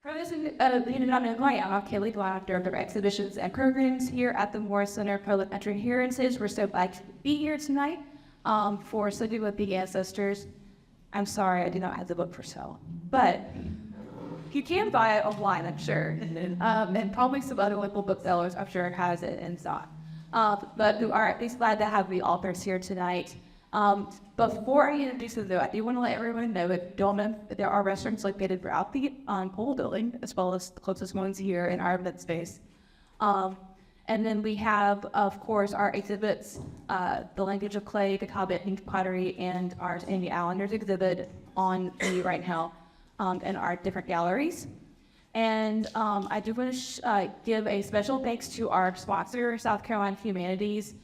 For this I'm Kelly, Director of Exhibitions and Programs here at the Morris Center for Public Country Heritage. We're so glad to be here tonight for Sleeping with the Ancestors. I'm sorry I do not have the book for sale, but you can buy it online, I'm sure, and probably some other local booksellers, I'm sure, has it in stock. But we are at least glad to have the authors here tonight. Before I introduce them, though, I do want to let everyone know that there are restaurants located throughout the whole building, as well as the closest ones here in our event space. And then we have, of course, our exhibits, the Language of Clay, the Cobbett Ink Pottery, and our Amy Allender's exhibit on view right now in our different galleries. And I do want to give a special thanks to our sponsor, South Carolina Humanities.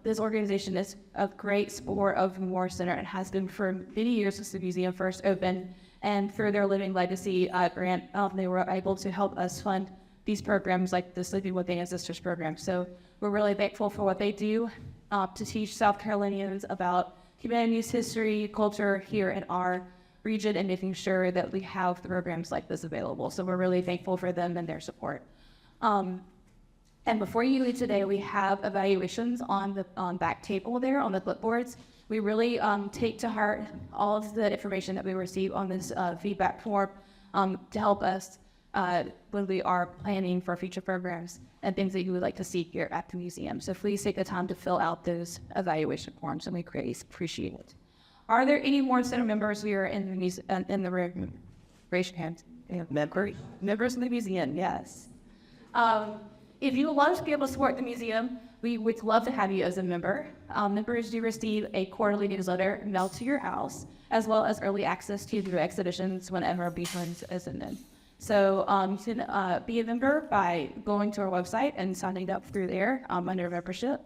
This organization is a great support of the Morris Center and has been for many years since the museum first opened. And through their Living Legacy grant, they were able to help us fund these programs like the Sleeping with the Ancestors program. So we're really thankful for what they do to teach South Carolinians about humanities, history, culture here in our region, and making sure that we have programs like this available. So we're really thankful for them and their support. And before you leave today, we have evaluations on the back table there on the clipboards. We really take to heart all of the information that we receive on this feedback form to help us when we are planning for future programs and things that you would like to see here at the museum. So please take the time to fill out those evaluation forms, and we greatly appreciate it. Are there any Morris Center members here in the room? Raise your hand. Members of the museum, yes. If you would love to be able to support the museum, we would love to have you as a member. Members do receive a quarterly newsletter mailed to your house, as well as early access to the exhibitions whenever a beachfront is in them. So you can be a member by going to our website and signing up through there under membership.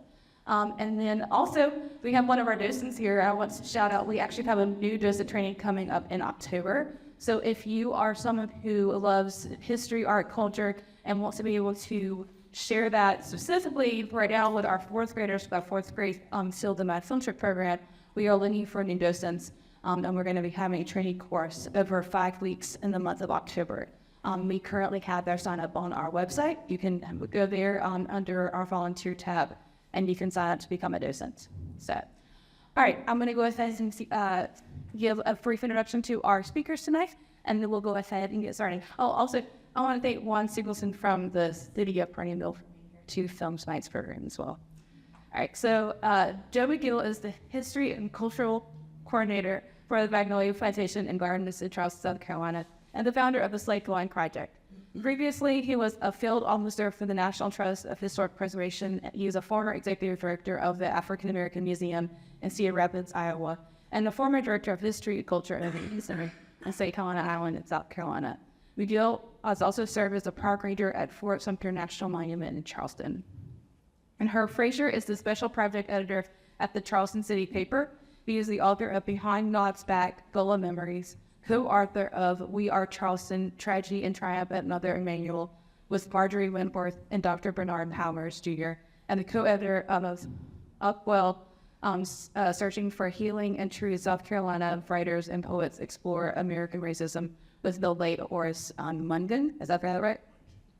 And then also, we have one of our docents here. I want to shout out, we actually have a new docent training coming up in October. So if you are someone who loves history, art, culture, and wants to be able to share that specifically right now with our fourth graders, our fourth grade Field and Math Film Trip program, we are looking for new docents, and we're going to be having a training course over 5 weeks in the month of October. We currently have their sign up on our website. You can go there under our volunteer tab, and you can sign up to become a docent. So, all right, I'm going to go ahead and give a brief introduction to our speakers tonight, and then we'll go ahead and get started. Oh, also, I want to thank Juan Sigleson from the City of Prineville to film tonight's program as well. All right, so Joe McGill is the History and Cultural Coordinator for the Magnolia Plantation and Gardens in Charleston, South Carolina, and the founder of the Slate Line Project. Previously, he was a field officer for the National Trust of Historic Preservation. He is a former executive director of the African American Museum in Cedar Rapids, Iowa, and the former director of History, Culture, and Education Center in St. Helena Island in South Carolina. McGill has also served as a park ranger at Fort Sumter National Monument in Charleston. And Herb Frazier is the special project editor at the Charleston City Paper. He is the author of Behind Nod's Back, Full of Memories, co-author of We Are Charleston, Tragedy and Triumph at Mother Emanuel with Marjorie Wentworth and Dr. Bernard Powers, Jr., and the co-editor of Upwell, Searching for Healing and True South Carolina Writers and Poets Explore American Racism with the late Horace Mungen. Is that right?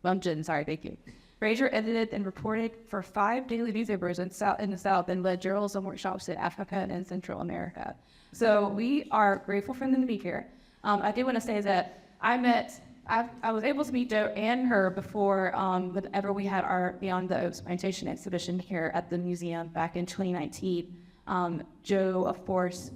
Mungen, sorry, thank you. Frazier edited and reported for 5 daily newspapers in the South and led journals and workshops in Africa and Central America. So we are grateful for them to be here. I do want to say that I was able to meet Joe and her before whenever we had our Beyond the Oaks Plantation exhibition here at the museum back in 2019. Joe, of course,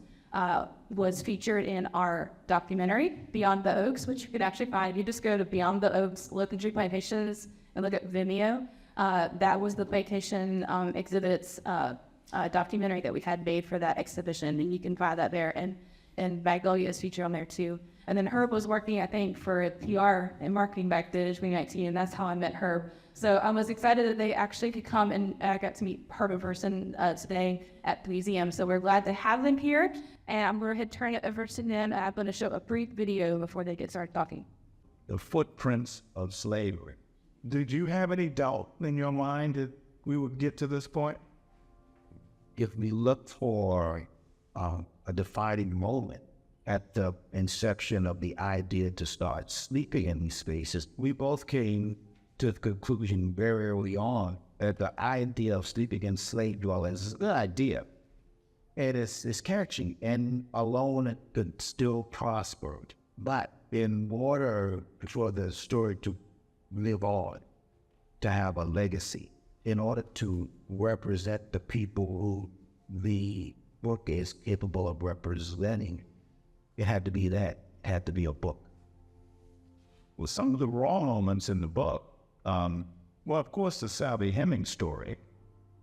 was featured in our documentary, Beyond the Oaks, which you can actually find. If you just go to Beyond the Oaks Local Tree Plantations and look at Vimeo, that was the plantation exhibits documentary that we had made for that exhibition, and you can find that there. And Magnolia is featured on there too. And then Herb was working, I think, for PR and marketing back then in 2019, and that's how I met Herb. So I was excited that they actually could come, and I got to meet Herb in person today at the museum. So we're glad to have them here. And I'm going to turn it over to them. I'm going to show a brief video before they get started talking. The footprints of slavery. Did you have any doubt in your mind that we would get to this point? If we look for a defining moment at the inception of the idea to start sleeping in these spaces, we both came to the conclusion very early on that the idea of sleeping in slave dwellings is a good idea. And it's catchy, and alone it could still prosper. But in order for the story to live on, to have a legacy, in order to represent the people who the book is capable of representing, it had to be that. It had to be a book. Well, some of the raw moments in the book, well, of course, the Sally Hemings story,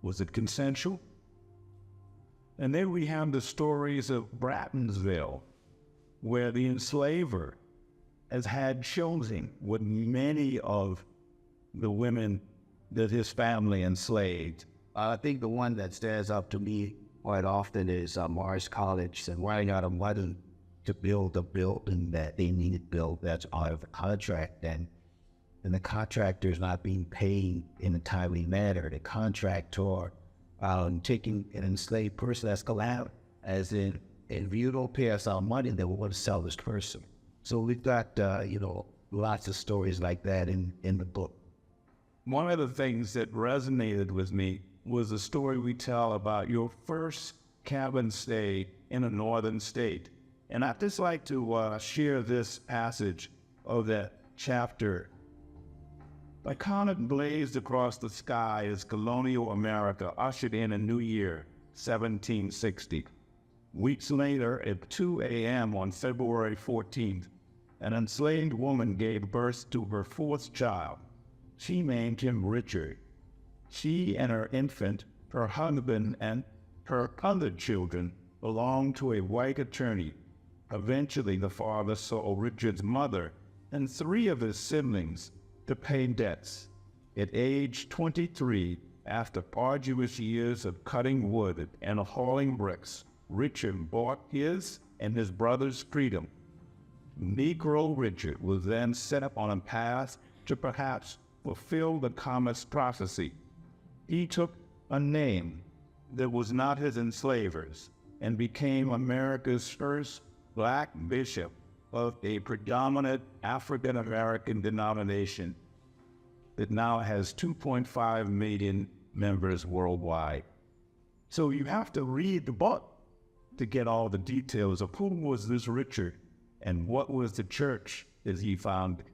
was it consensual? And then we have the stories of Brattonville, where the enslaver has had children with many of the women that his family enslaved. I think the one that stands up to me quite often is Mars College and writing out a letter to build a building that they needed built that's out of the contract, and the contractor's not being paid in a timely manner. The contractor taking an enslaved person as collateral, as in, if you don't pay us our money, then we're going to sell this person. So we've got, lots of stories like that in the book. One of the things that resonated with me was the story we tell about your first cabin stay in a northern state. And I'd just like to share this passage of that chapter. A comet blazed across the sky as colonial America ushered in a new year, 1760. Weeks later, at 2 a.m. on February 14th, an enslaved woman gave birth to her fourth child. She named him Richard. She and her infant, her husband, and her other children belonged to a white attorney. Eventually, the father sold Richard's mother and 3 of his siblings to pay debts. At age 23, after arduous years of cutting wood and hauling bricks, Richard bought his and his brother's freedom. Negro Richard was then set up on a path to perhaps fulfill the comet's prophecy. He took a name that was not his enslaver's and became America's first Black bishop of a predominant African-American denomination that now has 2.5 million members worldwide. So you have to read the book to get all the details of who was this Richard and what was the church that he founded.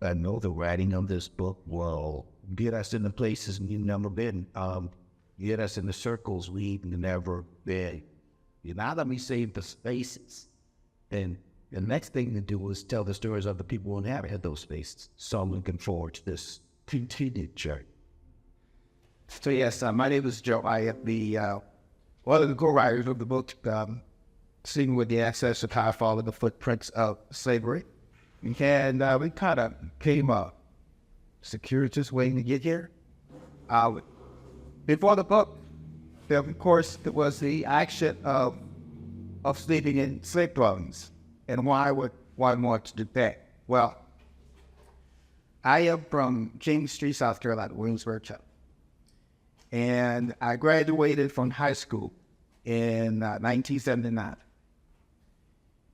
I know the writing of this book will get us in the places we've never been, get us in the circles we've never been. Now that we save the spaces, and the next thing to do is tell the stories of the people who inhabit those spaces. So I'm looking forward to this continued journey. So yes, my name is Joe. I am the one of the co-writers of the book, Seeing with the Access of How I Followed the Footprints of Slavery. And we kind of came up circuitous way to get here. Before the book, of course, there was the action of sleeping in slave dwellings. And why would one want to do that? Well, I am from James Street, South Carolina, Williamsburg. And I graduated from high school in 1979.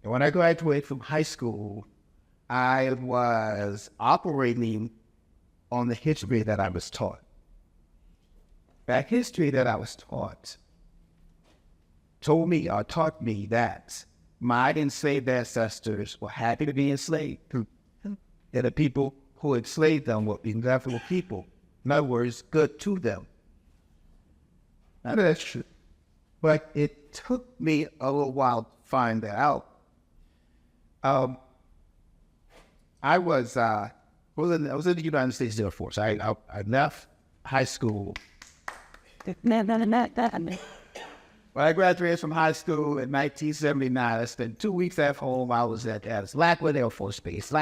And when I graduated from high school, I was operating on the history that I was taught. That history that I was taught taught me that my enslaved ancestors were happy to be enslaved. That the people who enslaved them were benevolent people. In other words, good to them. Now that's true. But it took me a little while to find that out. I was in the United States Air Force. I left high school. When I graduated from high school in 1979, I spent 2 weeks at home. I was at Lackland Air Force Base, in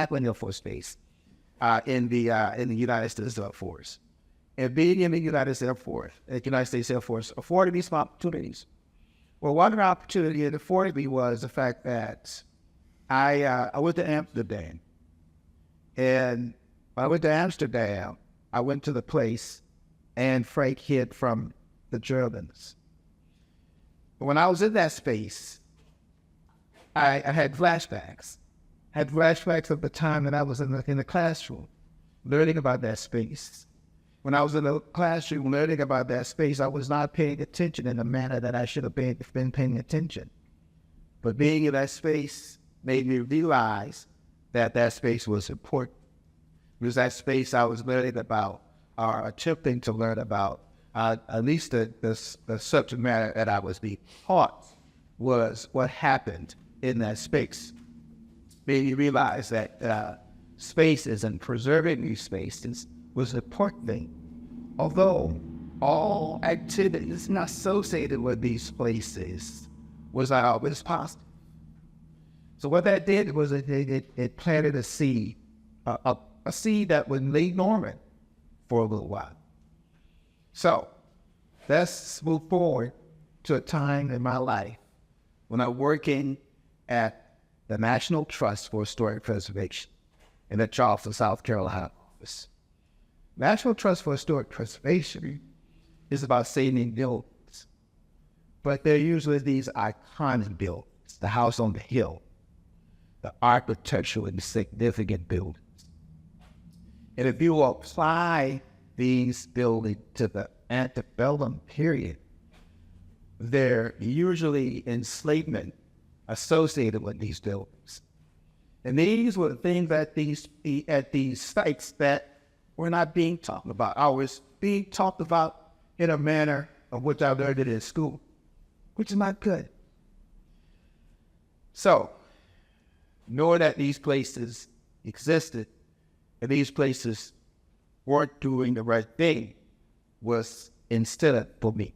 the United States Air Force. And being in the United States Air Force afforded me some opportunities. Well, one opportunity it afforded me was the fact that I went to Amsterdam. And when I went to Amsterdam, I went to the place Anne Frank hid from the Germans. When I was in that space, I had flashbacks. Had flashbacks of the time that I was in the classroom, learning about that space. When I was in the classroom learning about that space, I was not paying attention in the manner that I should have been paying attention. But being in that space made me realize that that space was important. It was that space I was learning about, or attempting to learn about. At least the subject matter that I was being taught was what happened in that space. Made me realize that spaces and preserving these spaces was an important thing. Although all activities not associated with these places was not always positive. So what that did was it planted a seed, a seed that would lay dormant for a little while. So let's move forward to a time in my life when I'm working at the National Trust for Historic Preservation in the Charleston, South Carolina office. National Trust for Historic Preservation is about saving buildings, but they're usually these iconic buildings, the house on the hill, the architecturally significant buildings. And if you apply these buildings to the antebellum period, they're usually enslavement associated with these buildings. And these were the things at these sites that were not being talked about. I was being talked about in a manner of which I learned it in school, which is not good. So, knowing that these places existed and these places weren't doing the right thing was instilled for me.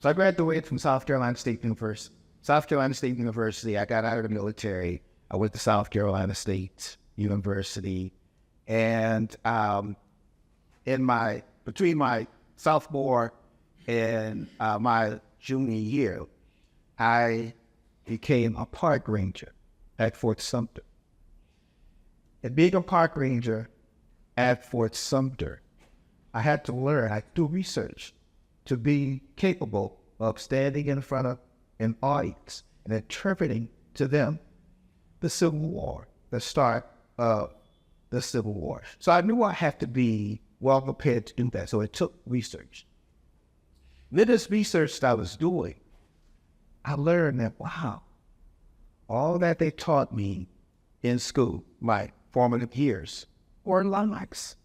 So I graduated from South Carolina State University. South Carolina State University, I got out of the military. I went to South Carolina State University. And between my sophomore and my junior year, I became a park ranger at Fort Sumter. And being a park ranger at Fort Sumter, I had to learn, I had to do research to be capable of standing in front of an audience and interpreting to them the Civil War, the start of the Civil War. So I knew I had to be well prepared to do that. So it took research. With this research that I was doing, I learned that, wow, all that they taught me in school, my formative years, were lies.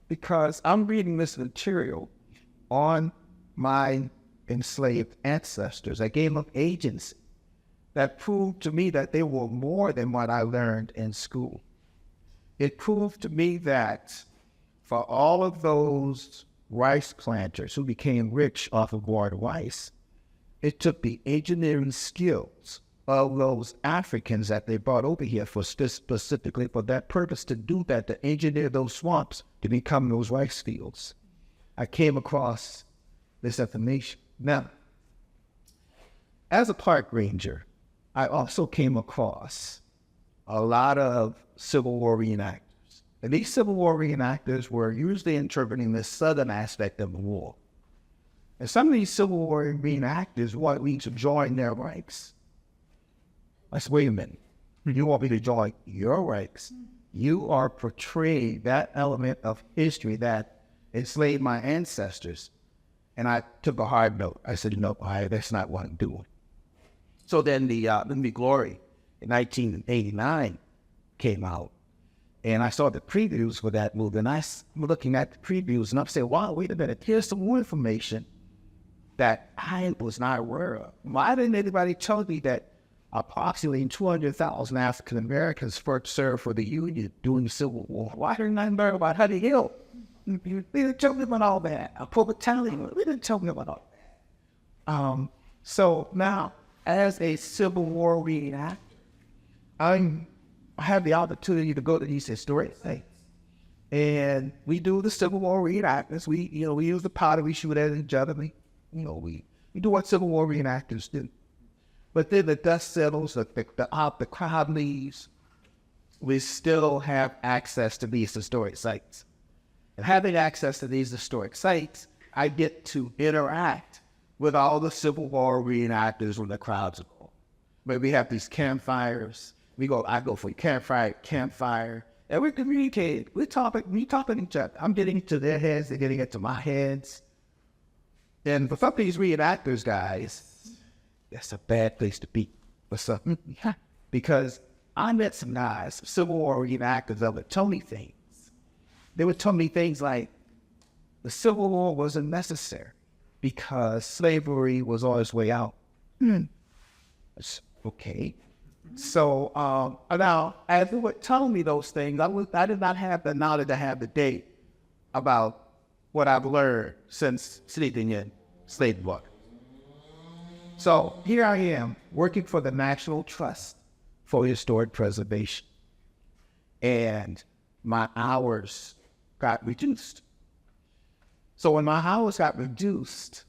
Because I'm reading this material on my enslaved ancestors. I gave them agency that proved to me that they were more than what I learned in school. It proved to me that for all of those rice planters who became rich off of boiled rice, it took the engineering skills of those Africans that they brought over here for specifically for that purpose to do that, to engineer those swamps to become those rice fields. I came across this information. Now, as a park ranger, I also came across a lot of Civil War reenactors. And these Civil War reenactors were usually interpreting the Southern aspect of the war. And some of these Civil War reenactors want me to join their ranks. I said, wait a minute. You want me to join your ranks? You are portraying that element of history that enslaved my ancestors. And I took a hard note. I said, no, that's not what I'm doing. So then the Glory in 1989 came out. And I saw the previews for that movie. And I'm looking at the previews and I'm saying, wow, wait a minute. Here's some more information that I was not aware of. Why didn't anybody tell me that approximately 200,000 African Americans first served for the Union during the Civil War? Why didn't I learn about Honey Hill? They didn't tell me about all that. Public Talent, they didn't tell me about all that. So now, as a Civil War reenactor, I have the opportunity to go to these historic sites. And we do the Civil War reenactments. We use the powder, we shoot at each other. We do what Civil War reenactors do. But then the dust settles, the crowd leaves. We still have access to these historic sites. And having access to these historic sites, I get to interact with all the Civil War reenactors when the crowds are going. But we have these campfires. I go for campfire, and we communicate. We talking to each other. I'm getting into their heads, they're getting into my heads. And for some of these reenactors, guys, that's a bad place to be. For some, because I met some guys, Civil War reenactors, that would tell me things. They would tell me things like, the Civil War wasn't necessary because slavery was on its way out. Okay. So now, as they were telling me those things, I did not have the knowledge to have the date about what I've learned since sleeping in slave blood. So here I am working for the National Trust for Historic Preservation, and my hours got reduced. So when my hours got reduced,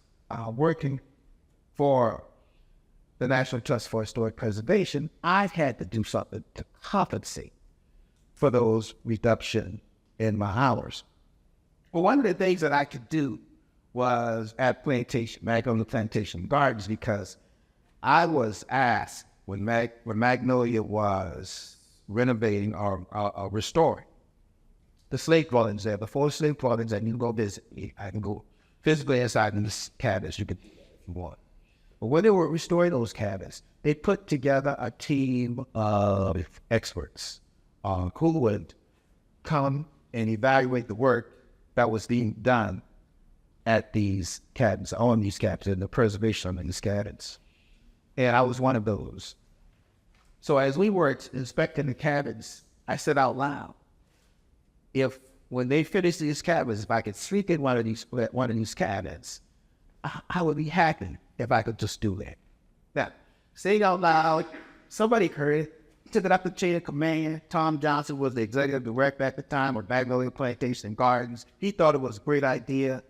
working for the National Trust for Historic Preservation, I had to do something to compensate for those reduction in my hours. Well, one of the things that I could do was at Magnolia Plantation Gardens, because I was asked when Magnolia was renovating or restoring the slave dwellings there, the 4 slave dwellings, and you can go visit me. I can go physically inside in the cabins. You can do that if you want. But when they were restoring those cabins, they put together a team of experts who would come and evaluate the work that was being done at these cabins, on these cabins, and the preservation of these cabins. And I was one of those. So as we were inspecting the cabins, I said out loud, if when they finish these cabins, if I could sleep in one of these cabins, I would be happy if I could just do that. Now, saying out loud, somebody heard it, took it up the chain of command. Tom Johnson was the executive director at the time of Magnolia Plantation Gardens. He thought it was a great idea.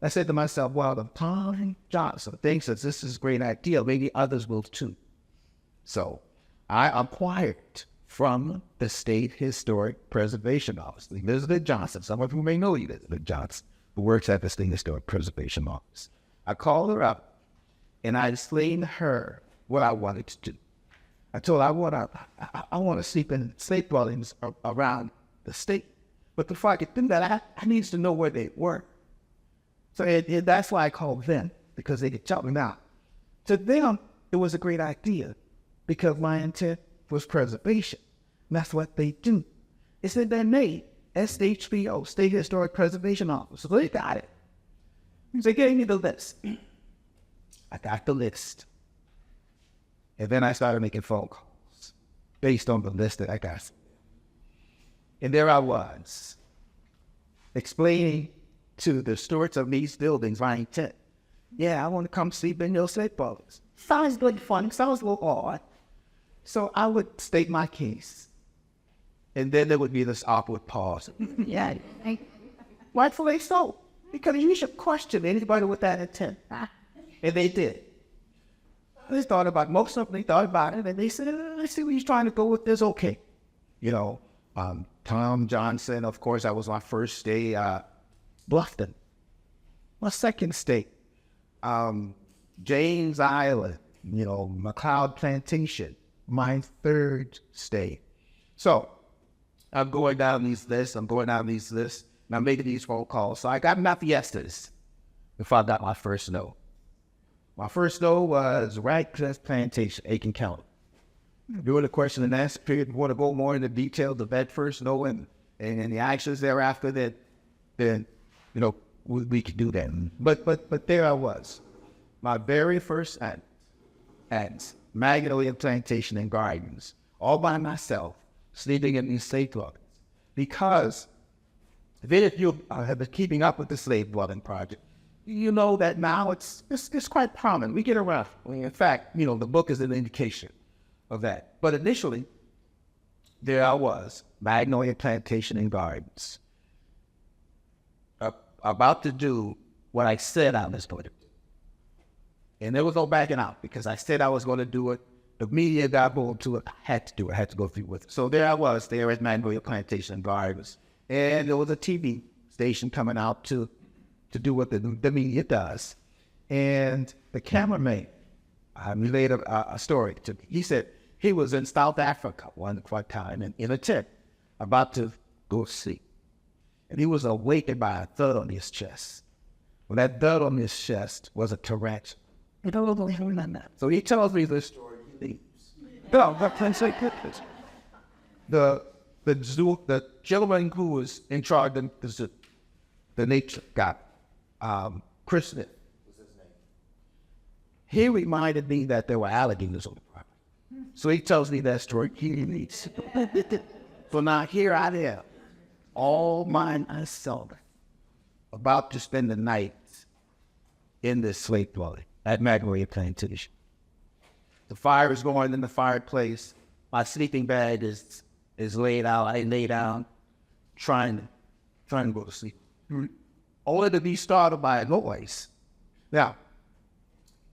I said to myself, well, if Tom Johnson thinks that this is a great idea, maybe others will too. So I acquired from the State Historic Preservation Office, Elizabeth Johnson. Some of you may know Elizabeth Johnson, who works at the State Historic Preservation Office. I called her up, and I explained to her what I wanted to do. I told her I want to sleep in slave dwellings around the state. But before I could do that, I needed to know where they were. So that's why I called them, because they could tell me now. To them, it was a great idea, because my intent was preservation. And that's what they do. It's in their name, SHPO, State Historic Preservation Office. So they got it. They gave me the list. I got the list. And then I started making phone calls based on the list that I got. And there I was, explaining to the stewards of these buildings my intent. Yeah, I want to come sleep in your slave dwellings. Sounds like fun, sounds a little odd. So I would state my case. And then there would be this awkward pause. Yeah, rightfully so. Because you should question anybody with that intent. And they did. They thought about it. Most of them, they thought about it, and they said, I see where he's trying to go with this. Okay. You know, Tom Johnson, of course, that was my first stay. Bluffton. My second stay. James Island, you know, McLeod Plantation. My third stay. So I'm going down these lists. And I'm making these phone calls. So I got enough yeses before I got my first no. My first no was Radcliffe Plantation, Aiken County. During the question and answer period, we want to go more into detail of that first no and the actions thereafter, then you know, we could do that. But there I was. My very first at Magnolia Plantation and Gardens, all by myself, sleeping in these slave dwellings. Because then if you have been keeping up with the slave dwelling project, you know that now it's quite prominent. We get around. In fact, you know, the book is an indication of that. But initially, there I was, Magnolia Plantation and Gardens, about to do what I said I was going to do. And there was no backing out, because I said I was going to do it. The media got hold to it. I had to do it. I had to go through with it. So there I was, there at Magnolia Plantation and Gardens. And there was a TV station coming out to do what the media does. And the cameraman related a story to me. He said he was in South Africa one time and in a tent about to go to sleep. And he was awakened by a thud on his chest. Well, that thud on his chest was a tarantula. So he tells me this story. He leaves. No, the gentleman who was in charge of the nature guy, Chris Smith was his name. He reminded me that there were alligators on the property. So he tells me that story. He leaves. So now here I am, all by myself, about to spend the night in this slave dwelling at Magnolia Plantation. The fire is going in the fireplace. My sleeping bag is laid out. I lay down, trying to go to sleep. Only to be startled by a noise. Now,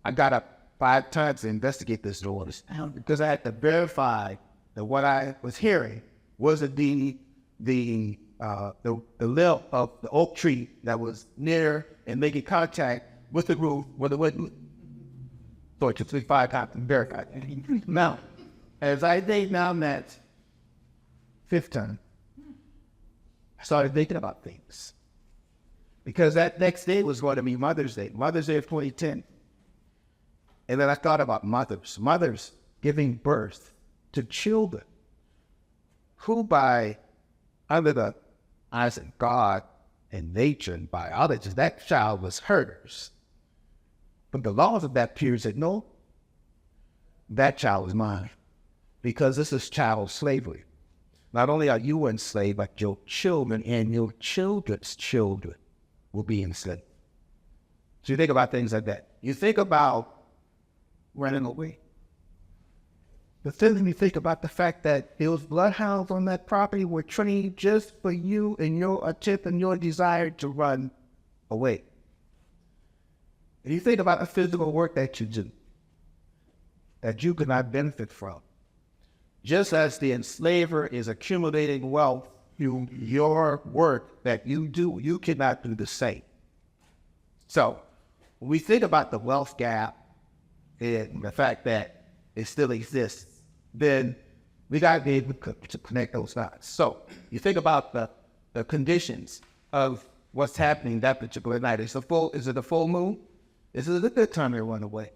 I got up 5 times to investigate this noise because I had to verify that what I was hearing wasn't the limb of the oak tree that was near and making contact with the roof with the wind. So it took 5 times to verify. Now, as I laid down that 5th time, I started thinking about things. Because that next day was going to be Mother's Day of 2010. And then I thought about mothers giving birth to children who under the eyes of God and nature and biology, that child was hers. But the laws of that period said, no, that child is mine. Because this is child slavery. Not only are you enslaved, but your children and your children's children will be enslaved. So you think about things like that. You think about running away. But then you think about the fact that those bloodhounds on that property were trained just for you and your attempt and your desire to run away. And you think about the physical work that you do, that you could not benefit from. Just as the enslaver is accumulating wealth through your work that you do, you cannot do the same. So when we think about the wealth gap and the fact that it still exists, then we got to be able to connect those dots. So you think about the conditions of what's happening that particular night. Is it a full moon? Is it a good time to run away?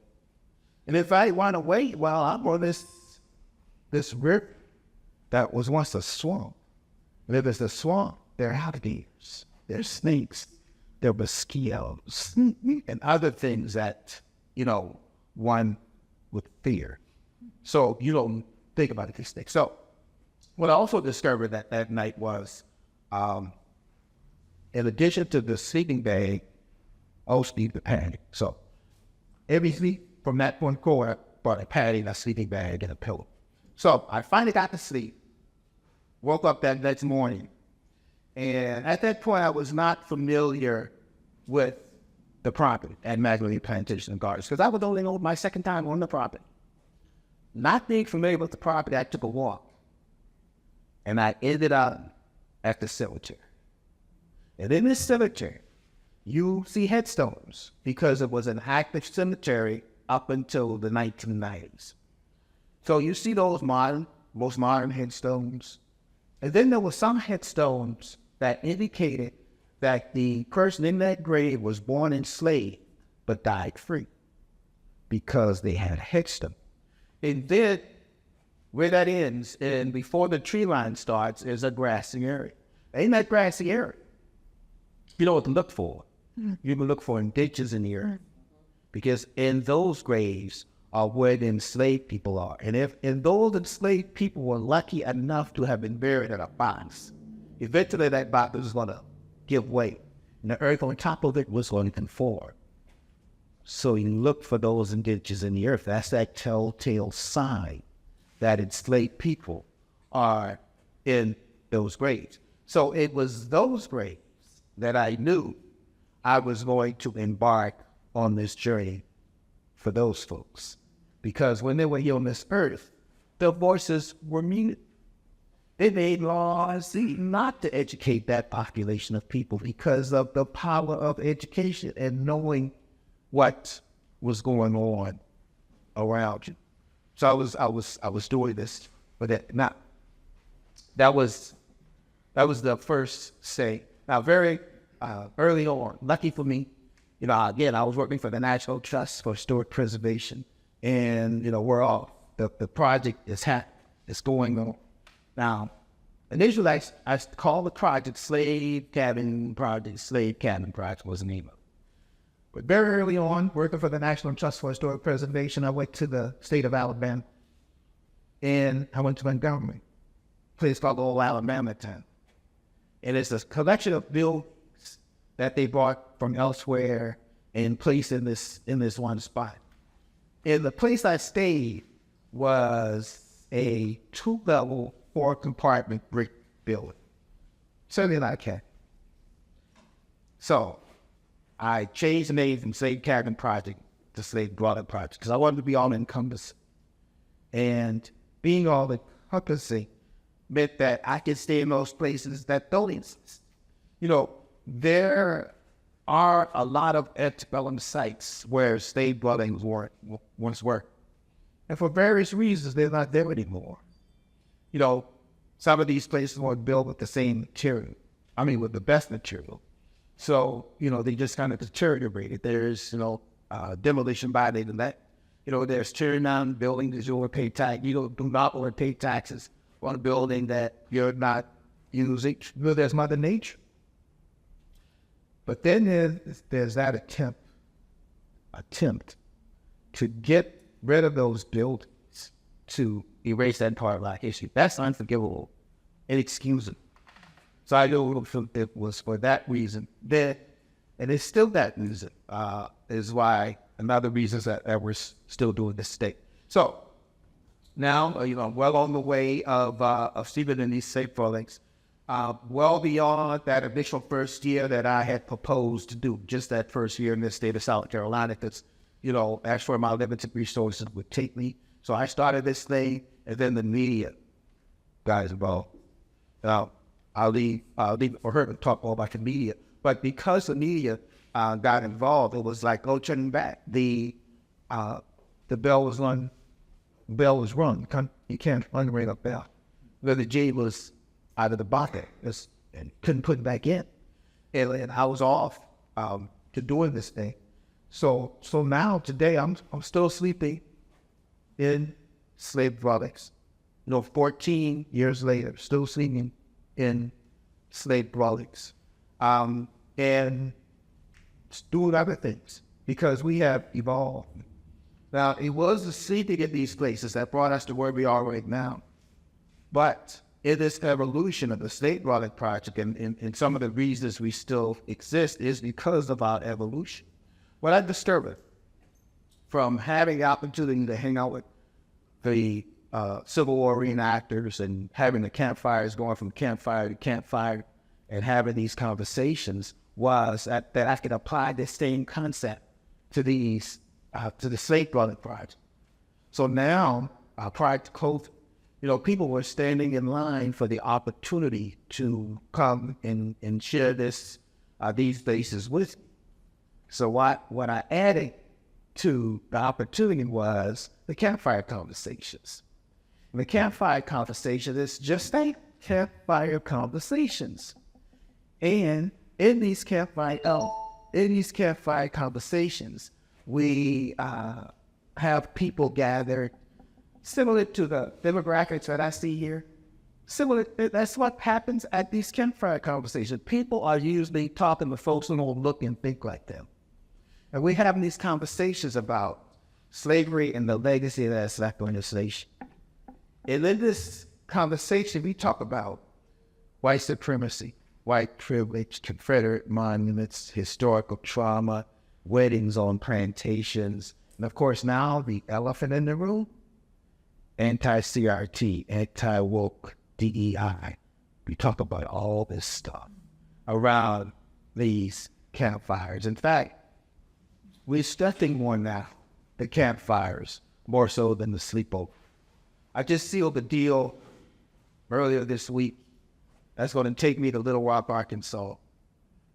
And if I run away, well, I'm on this river that was once a swamp. And if it's a swamp, there are alligators, there's snakes, there are mosquitoes, and other things that, one would fear. So you don't think about these things. So what I also discovered that night was, in addition to the sleeping bag, I also need the padding. So every sleep from that point forward, I brought a padding, a sleeping bag, and a pillow. So I finally got to sleep, woke up that next morning, and at that point I was not familiar with the property at Magnolia Plantation and Gardens because I was only on my 2nd time on the property. Not being familiar with the property, I took a walk, and I ended up at the cemetery. And in this cemetery, you see headstones because it was an active cemetery up until the 1990s. So you see those most modern headstones. And then there were some headstones that indicated that the person in that grave was born enslaved but died free because they had a headstone. And then where that ends, and before the tree line starts, is a grassy area. In that grassy area, you know what to look for. You can look for ditches in the earth because in those graves are where the enslaved people are. And if those enslaved people were lucky enough to have been buried in a box, eventually that box was going to give way. And the earth on top of it was going to conform. So you look for those ditches in the earth. That's that telltale sign that enslaved people are in those graves. So it was those graves that I knew I was going to embark on this journey for those folks. Because when they were here on this earth, their voices were muted. They made laws not to educate that population of people because of the power of education and knowing what was going on around you. So I was doing this, but that was the first say. Now, very early on, lucky for me, again, I was working for the National Trust for Historic Preservation, and we're all the project is going on. Now, initially, I called the project Slave Cabin Project. Slave Cabin Project was the name of it. But very early on, working for the National Trust for Historic Preservation, I went to the state of Alabama, and I went to Montgomery, a place called Old Alabama Town. And it's a collection of buildings that they brought from elsewhere and placed in this one spot. And the place I stayed was a 2-level, 4-compartment brick building. Certainly not cat. So I changed the name from Slave Cabin Project to Slave Dwelling Project because I wanted to be all-encompassing. And being all-encompassing meant that I could stay in those places that don't exist. There are a lot of antebellum sites where slave dwellings once were. And for various reasons, they're not there anymore. Some of these places weren't built with the same material. With the best material. So, they just kind of deteriorated. There's, demolition by the that. There's tearing down buildings that you want to pay tax. You do not want to pay taxes on a building that you're not using. There's Mother Nature. But then there's that attempt to get rid of those buildings, to erase that part of our history. That's unforgivable, inexcusable. So I know it was for that reason that, and it's still that reason, is why another reason that we're still doing this today. So now, I'm well on the way of sleeping in these safe dwellings, well beyond that initial first year that I had proposed to do, just that first year in this state of South Carolina, because, as for my limited resources would take me. So I started this thing, and then the media got involved. Now, I'll leave for her to talk more about the media. But because the media got involved, it was like, turning back. The bell was rung. You can't unring a bell. The J was out of the bucket and couldn't put it back in. And I was off to doing this thing. So now, today, I'm still sleeping in slave dwellings. 14 years later, still sleeping in slave dwellings. And doing other things because we have evolved. Now, it was the sleeping in these places that brought us to where we are right now. But in this evolution of the slave dwelling project and some of the reasons we still exist is because of our evolution. What I discovered from having the opportunity to hang out with the Civil War reenactors and having the campfires, going from campfire to campfire and having these conversations was that I could apply this same concept to the slave dwelling project. So now, prior to COVID, people were standing in line for the opportunity to come and share these places with me. So what I added to the opportunity was the campfire conversations. And the campfire conversation is just like campfire conversations. And in these campfire conversations, we have people gathered similar to the demographics that I see here. That's what happens at these campfire conversations. People are usually talking to folks who don't look and think like them. And we're having these conversations about slavery and the legacy that it's left on this nation. And in this conversation, we talk about white supremacy, white privilege, Confederate monuments, historical trauma, weddings on plantations, and of course now the elephant in the room, anti-CRT, anti-woke DEI. We talk about all this stuff around these campfires. In fact, we're studying more now, the campfires, more so than the sleepover. I just sealed the deal earlier this week. That's going to take me to Little Rock, Arkansas,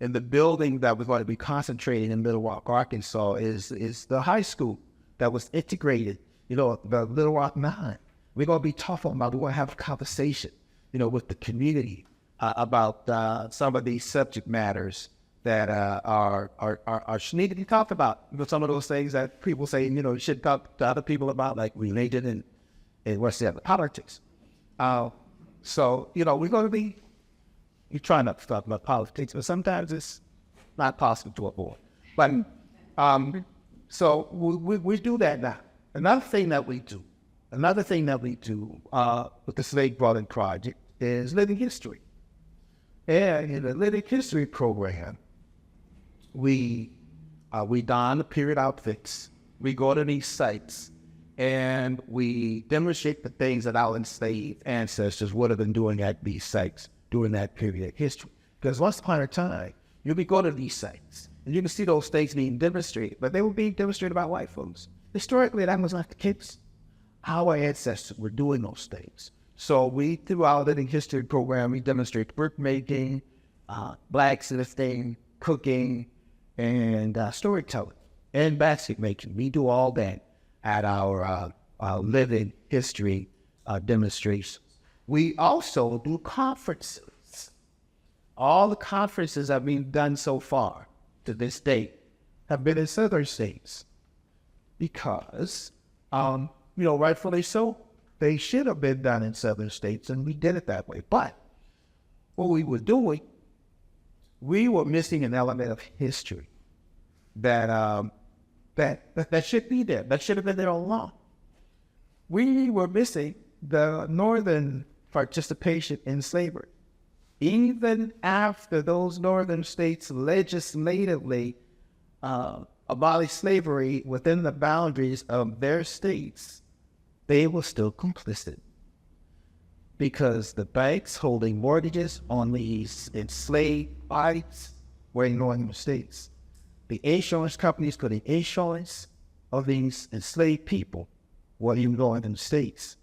And the building that we're going to be concentrating in Little Rock, Arkansas is the high school that was integrated, the Little Rock 9. We're going to be talking about, we're going to have a conversation, with the community about some of these subject matters that need to be talked about. Some of those things that people say, you should talk to other people about, like religion and what's the other, politics. So, we're going to be, we try not to talk about politics, but sometimes it's not possible to avoid. But, so we do that now. Another thing that we do with the Slave Brothering Project is living history. And in the living history program, we don the period outfits, we go to these sites, and we demonstrate the things that our enslaved ancestors would have been doing at these sites during that period of history. Because once upon a time, you'll be going to these sites, and you can see those things being demonstrated, but they were being demonstrated by white folks. Historically, that was not the case. Our ancestors were doing those things. So we, through our living history program, we demonstrate brickmaking, blacksmithing, cooking, and storytelling, and basket making. We do all that at our living history demonstrations. We also do conferences. All the conferences that we've done so far to this date have been in southern states because, rightfully so, they should have been done in southern states, and we did it that way. But what we were doing, we were missing an element of history that should be there, that should have been there all along. We were missing the northern participation in slavery. Even after those northern states legislatively abolished slavery within the boundaries of their states, they were still complicit because the banks holding mortgages on these enslaved bodies were in northern states. The insurance companies putting insurance of these enslaved people were in northern states.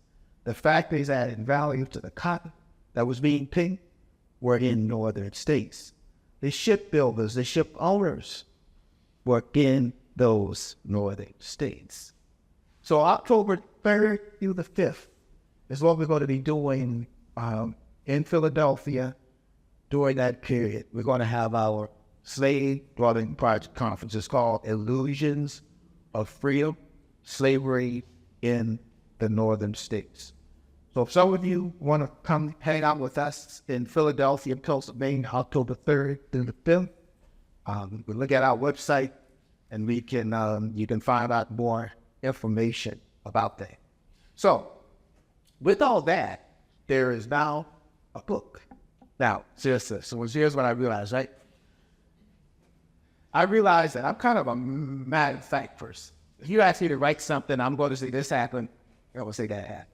The factories adding value to the cotton that was being picked were in northern states. The shipbuilders, the ship owners were in those northern states. So October 3rd through the 5th is what we're going to be doing in Philadelphia during that period. We're going to have our Slave Brothering Project Conference. It's called Illusions of Freedom, Slavery in the Northern States. So if some of you want to come hang out with us in Philadelphia, Pennsylvania, October 3rd through the 5th, you can look at our website and you can find out more information about that. So with all that, there is now a book. Now, seriously, so here's what I realized, right? I realized that I'm kind of a matter of fact person. If you ask me to write something, I'm going to say this happened, I'm going to say that happened.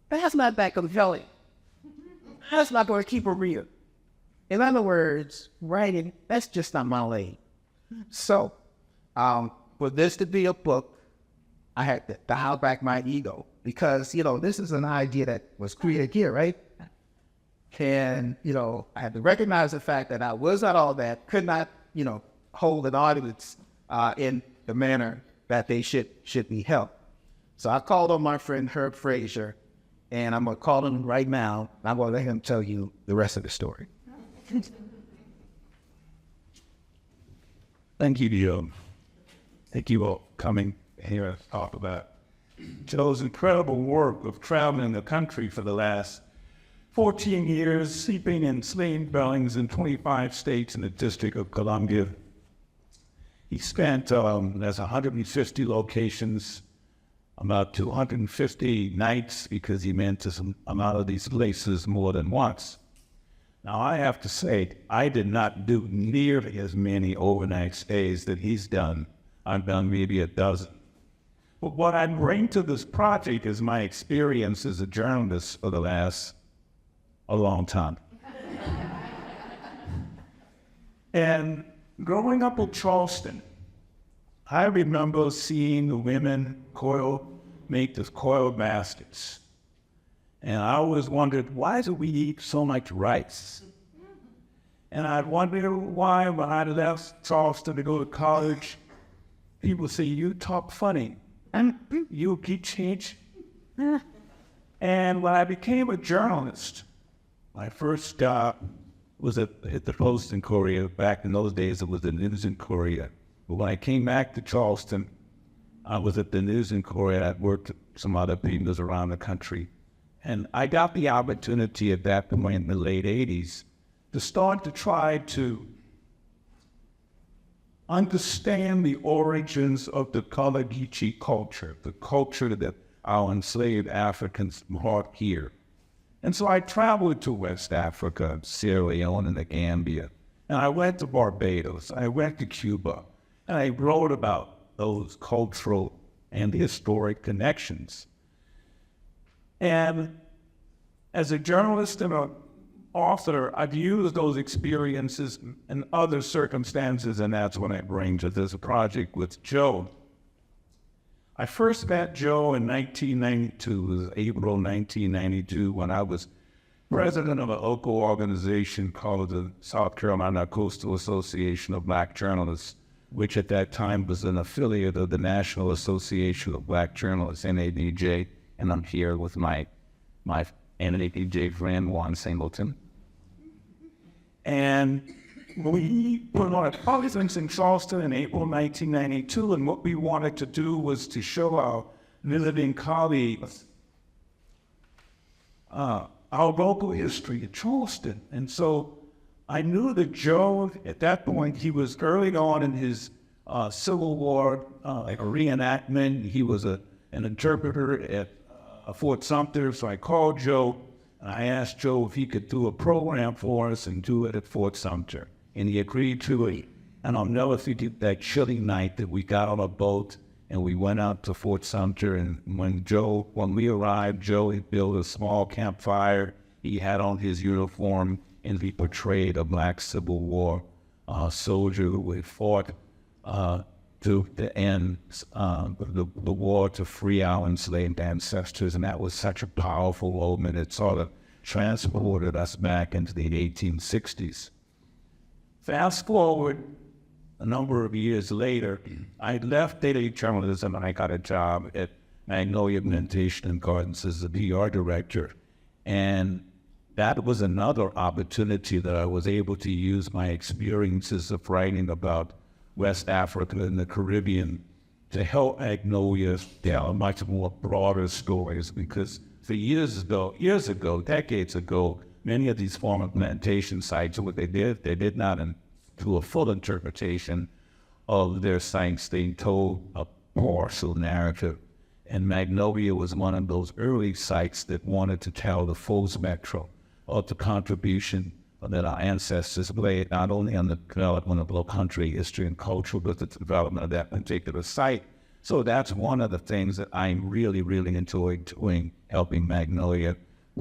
That's not that compelling. That's not going to keep it real. In other words, writing, that's just not my lane. So, for this to be a book, I had to dial back my ego because, this is an idea that was created here, right? And, I had to recognize the fact that I was not all that, could not, hold an audience in the manner that they should be held. So I called on my friend Herb Frazier, and I'm going to call him right now, and I'm going to let him tell you the rest of the story. Thank you, Joe. Thank you all for coming here to talk about Joe's incredible work of traveling the country for the last 14 years, sleeping in slave dwellings in 25 states in the District of Columbia. He spent, there's 150 locations, about 250 nights, because he went to some amount of these places more than once. Now, I have to say, I did not do nearly as many overnight stays that he's done. I've done maybe a dozen. But what I bring to this project is my experience as a journalist for the last a long time. And growing up in Charleston, I remember seeing the women make these coil baskets. And I always wondered, why do we eat so much rice? And I'd wonder why when I left Charleston to go to college, people say, you talk funny. You keep change. And when I became a journalist, my first job was at the Post in Korea. Back in those days, it was the News in Korea. But when I came back to Charleston, I was at the News in Korea. I worked with some other people around the country. And I got the opportunity at that point in the late 80s to start to try to understand the origins of the Kalagichi culture, the culture that our enslaved Africans brought here. And so I traveled to West Africa, Sierra Leone, and the Gambia. And I went to Barbados, I went to Cuba, and I wrote about those cultural and historic connections. And as a journalist and an author, I've used those experiences in other circumstances, and that's what I bring to this project with Joe. I first met Joe in 1992, it was April 1992, when I was president of a local organization called the South Carolina Coastal Association of Black Journalists, which at that time was an affiliate of the National Association of Black Journalists, NABJ, and I'm here with my NABJ friend, Juan Singleton. And we put on a conference in Charleston in April 1992, and what we wanted to do was to show our visiting colleagues our local history in Charleston. And so I knew that Joe, at that point, he was early on in his Civil War reenactment. He was an interpreter at Fort Sumter, so I called Joe, and I asked Joe if he could do a program for us and do it at Fort Sumter. And he agreed to it. And I'll never forget that chilly night that we got on a boat and we went out to Fort Sumter. And when we arrived, Joe had built a small campfire. He had on his uniform, and he portrayed a Black Civil War soldier who had fought to end the war to free our enslaved ancestors. And that was such a powerful moment. It sort of transported us back into the 1860s. Fast forward a number of years later, I left daily journalism and I got a job at Magnolia Plantation and Gardens as the PR director. And that was another opportunity that I was able to use my experiences of writing about West Africa and the Caribbean to help Magnolia tell much more broader stories, because for years ago, decades ago, many of these former plantation sites, what they did not do a full interpretation of their sites. They told a partial narrative. And Magnolia was one of those early sites that wanted to tell the full spectrum of the contribution that our ancestors played, not only on the development of low country history and culture, but the development of that particular site. So that's one of the things that I really, really enjoyed doing, helping Magnolia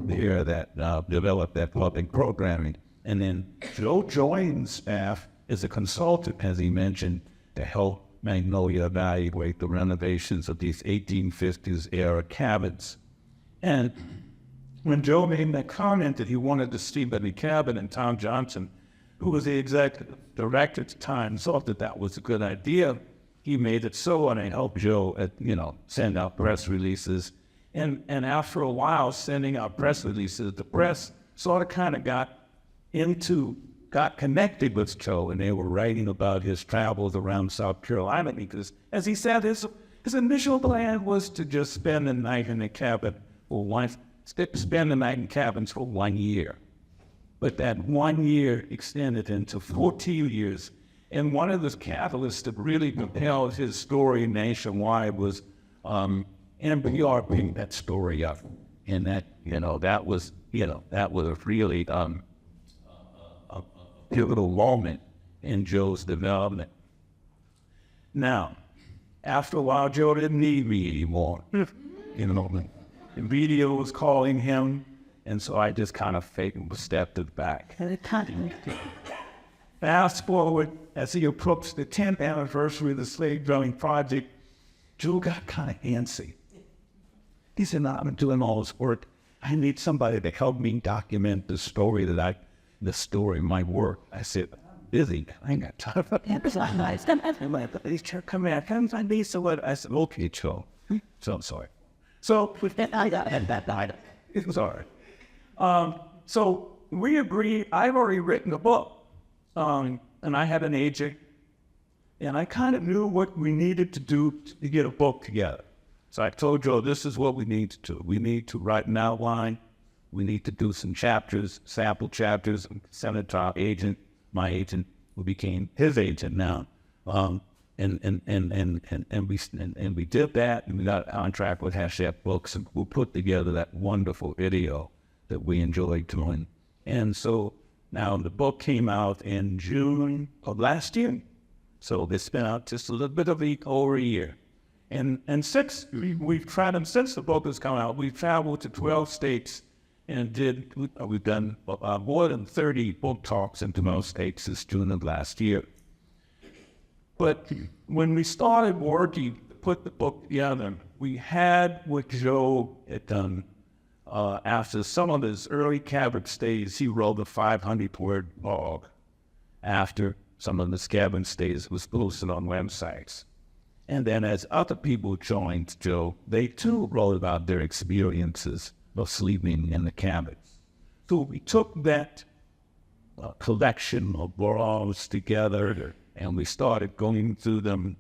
here that develop that public programming. And then Joe joined staff as a consultant, as he mentioned, to help Magnolia evaluate the renovations of these 1850s era cabins. And when Joe made that comment that he wanted to see the cabin, and Tom Johnson, who was the executive director at the time, thought that that was a good idea, he made it so, and I helped Joe send out press releases. And after a while sending out press releases, the press sort of kind of got connected with Joe, and they were writing about his travels around South Carolina, because, as he said, his initial plan was to just spend the night in a cabin spend the night in cabins for 1 year. But that 1 year extended into 14 years. And one of the catalysts that really propelled his story nationwide was NPR picking that story up. And that was really a pivotal moment in Joe's development. Now, after a while, Joe didn't need me anymore. The media was calling him, and so I just kind of stepped back. Fast forward, as he approached the 10th anniversary of the slave drilling project, Joe got kind of antsy. He said, "No, I'm doing all this work. I need somebody to help me document the story that the story might work. I said, busy, I ain't got time for that. I'm like, please, come here, come find me. So what? I said, okay, Joe. So I'm sorry. So it was all right. So we agreed. I've already written a book, and I had an agent, and I kind of knew what we needed to do to get a book together. So I told Joe, this is what we need to do. We need to write an outline. We need to do some chapters, sample chapters, and send it to our agent, my agent, who became his agent now. And we did that, and we got a contract with Hachette Books, and we put together that wonderful video that we enjoyed doing. And so now the book came out in June of last year. So it's been out just a little bit over a year. And since we've traveled, since the book has come out, we've traveled to 12 states and we've done more than 30 book talks in most states since June of last year. But when we started working to put the book together, we had what Joe had done. After some of his early cabinet stays, he wrote a 500-word blog. After some of the cabin stays, it was posted on websites. And then as other people joined Joe, they too wrote about their experiences of sleeping in the cabins. So we took that collection of blogs together, and we started going through them,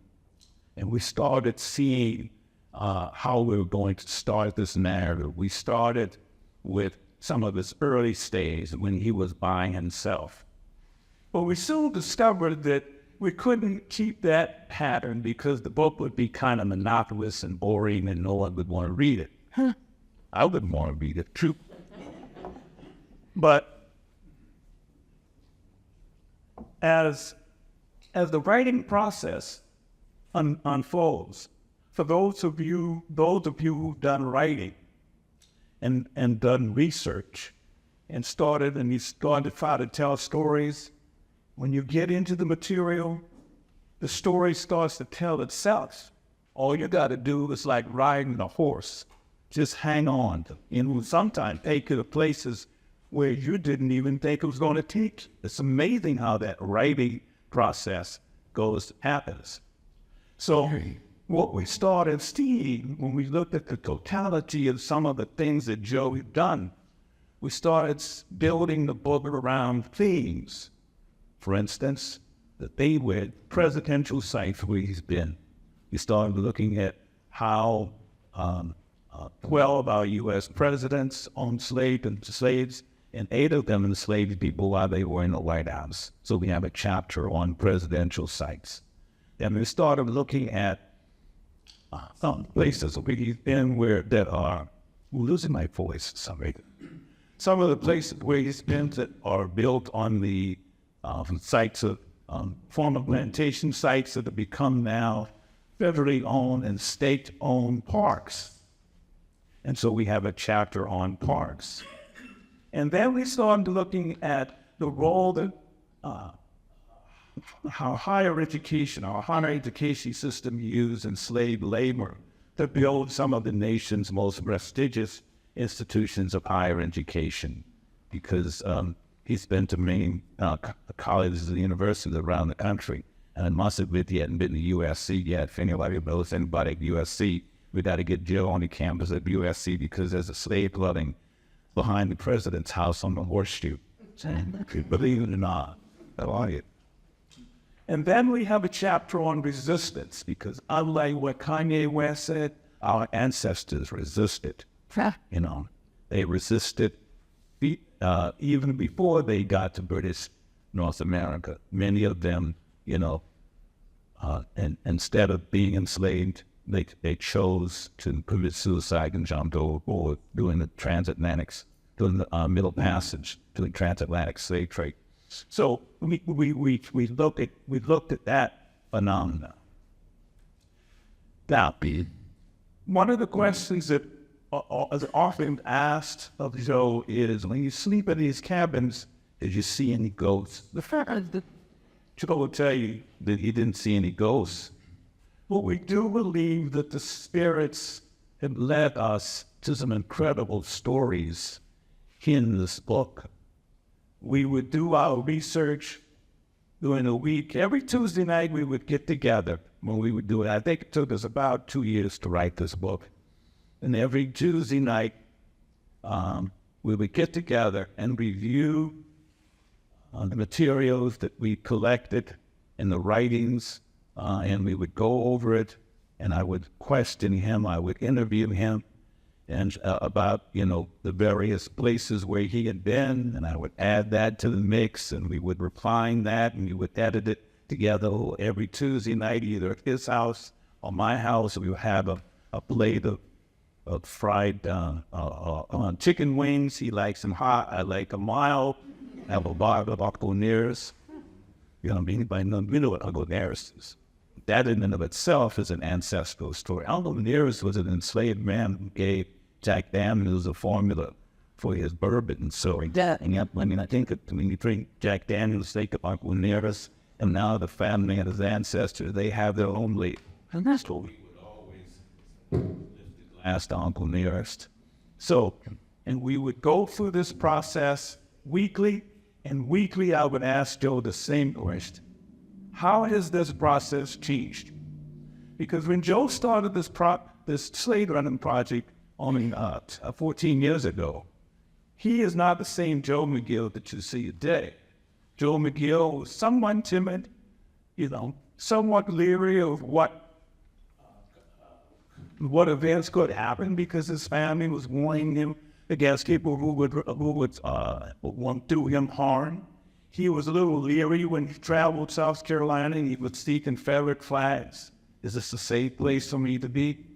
and we started seeing how we were going to start this narrative. We started with some of his early stays when he was by himself. But we soon discovered that we couldn't keep that pattern because the book would be kind of monotonous and boring and no one would want to read it. I wouldn't want to read it, true. But as the writing process unfolds, for those of you who've done writing and done research and you started to try to tell stories, when you get into the material, the story starts to tell itself. All you got to do is like riding a horse. Just hang on. And sometimes take you to places where you didn't even think it was going to take you. It's amazing how that writing process happens. So what we started seeing when we looked at the totality of some of the things that Joe had done, we started building the book around themes. For instance, they were presidential sites where he's been. We started looking at how 12 of our U.S. presidents owned slaves, and 8 of them enslaved people while they were in the White House. So we have a chapter on presidential sites. Then we started looking at some places where he's been I'm losing my voice for some reason. Some of the places where he's been that are built on the sites of former plantation sites that have become now federally owned and state-owned parks. And so we have a chapter on parks. And then we started looking at the role that our higher education system used enslaved labor to build some of the nation's most prestigious institutions of higher education, because he's been to many colleges and universities around the country, and I must admit he hadn't been to USC yet. If anybody knows anybody at USC, we got to get Joe on the campus at USC because there's a slave dwelling behind the president's house on the horseshoe. Believe it or not, I like it. And then we have a chapter on resistance, because unlike what Kanye West said, our ancestors resisted. They resisted even before they got to British North America. Many of them, and instead of being enslaved, they chose to commit suicide and jumped overboard during the Middle Passage, doing transatlantic slave trade. So we looked at that phenomena. Now, one of the questions that is often asked of Joe is, when you sleep in these cabins, did you see any ghosts? The fact that Joe will tell you that he didn't see any ghosts. But we do believe that the spirits have led us to some incredible stories in this book. we would do our research during the week. Every Tuesday night, we would get together when we would do it. I think it took us about 2 years to write this book. And every Tuesday night, we would get together and review the materials that we collected and the writings, and we would go over it, and I would question him, I would interview him, and about, the various places where he had been, and I would add that to the mix, and we would refine that, and we would edit it together every Tuesday night, either at his house or my house. We would have a plate of fried chicken wings. He likes them hot. I like them mild. I have a bottle of Alconeers. Anybody know what Alconeers is? That in and of itself is an ancestral story. Alconeers was an enslaved man who gave Jack Daniels a formula for his bourbon. So I think that when you drink Jack Daniels, think of Alconeers, and now the family and his ancestors, they have their own label. And that's what we would always lift the glass to Uncle Nearest. So, and we would go through this process weekly, and weekly I would ask Joe the same question. How has this process changed? Because when Joe started this slave running project 14 years ago, he is not the same Joe McGill that you see today. Joe McGill was somewhat timid, somewhat leery of what events could happen, because his family was warning him against people who would want to do him harm. He was a little leery when he traveled South Carolina, and he would see Confederate flags. Is this a safe place for me to be?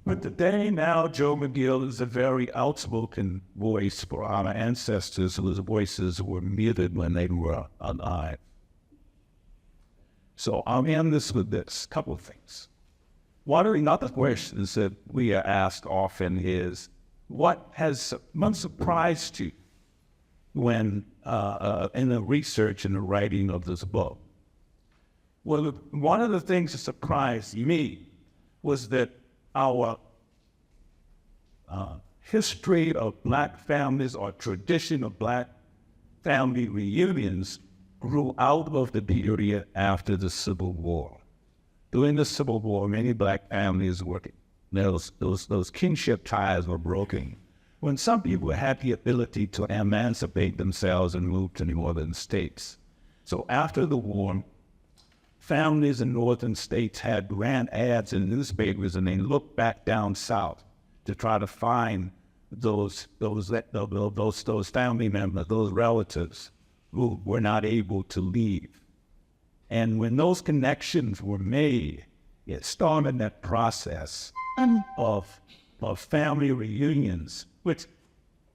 But today, now, Joe McGill is a very outspoken voice for our ancestors whose voices were muted when they were alive. So I'll end this with this couple of things. One of the other questions that we are asked often is, what surprised you when in the research and the writing of this book? Well, one of the things that surprised me was that our history of Black families, or tradition of Black family reunions, grew out of the period after the Civil War. During the Civil War, many Black families were, those kinship ties were broken, when some people had the ability to emancipate themselves and move to northern states. So after the war, families in northern states ran ads in newspapers, and they looked back down south to try to find those family members, those relatives who were not able to leave. And when those connections were made, it started that process of family reunions, which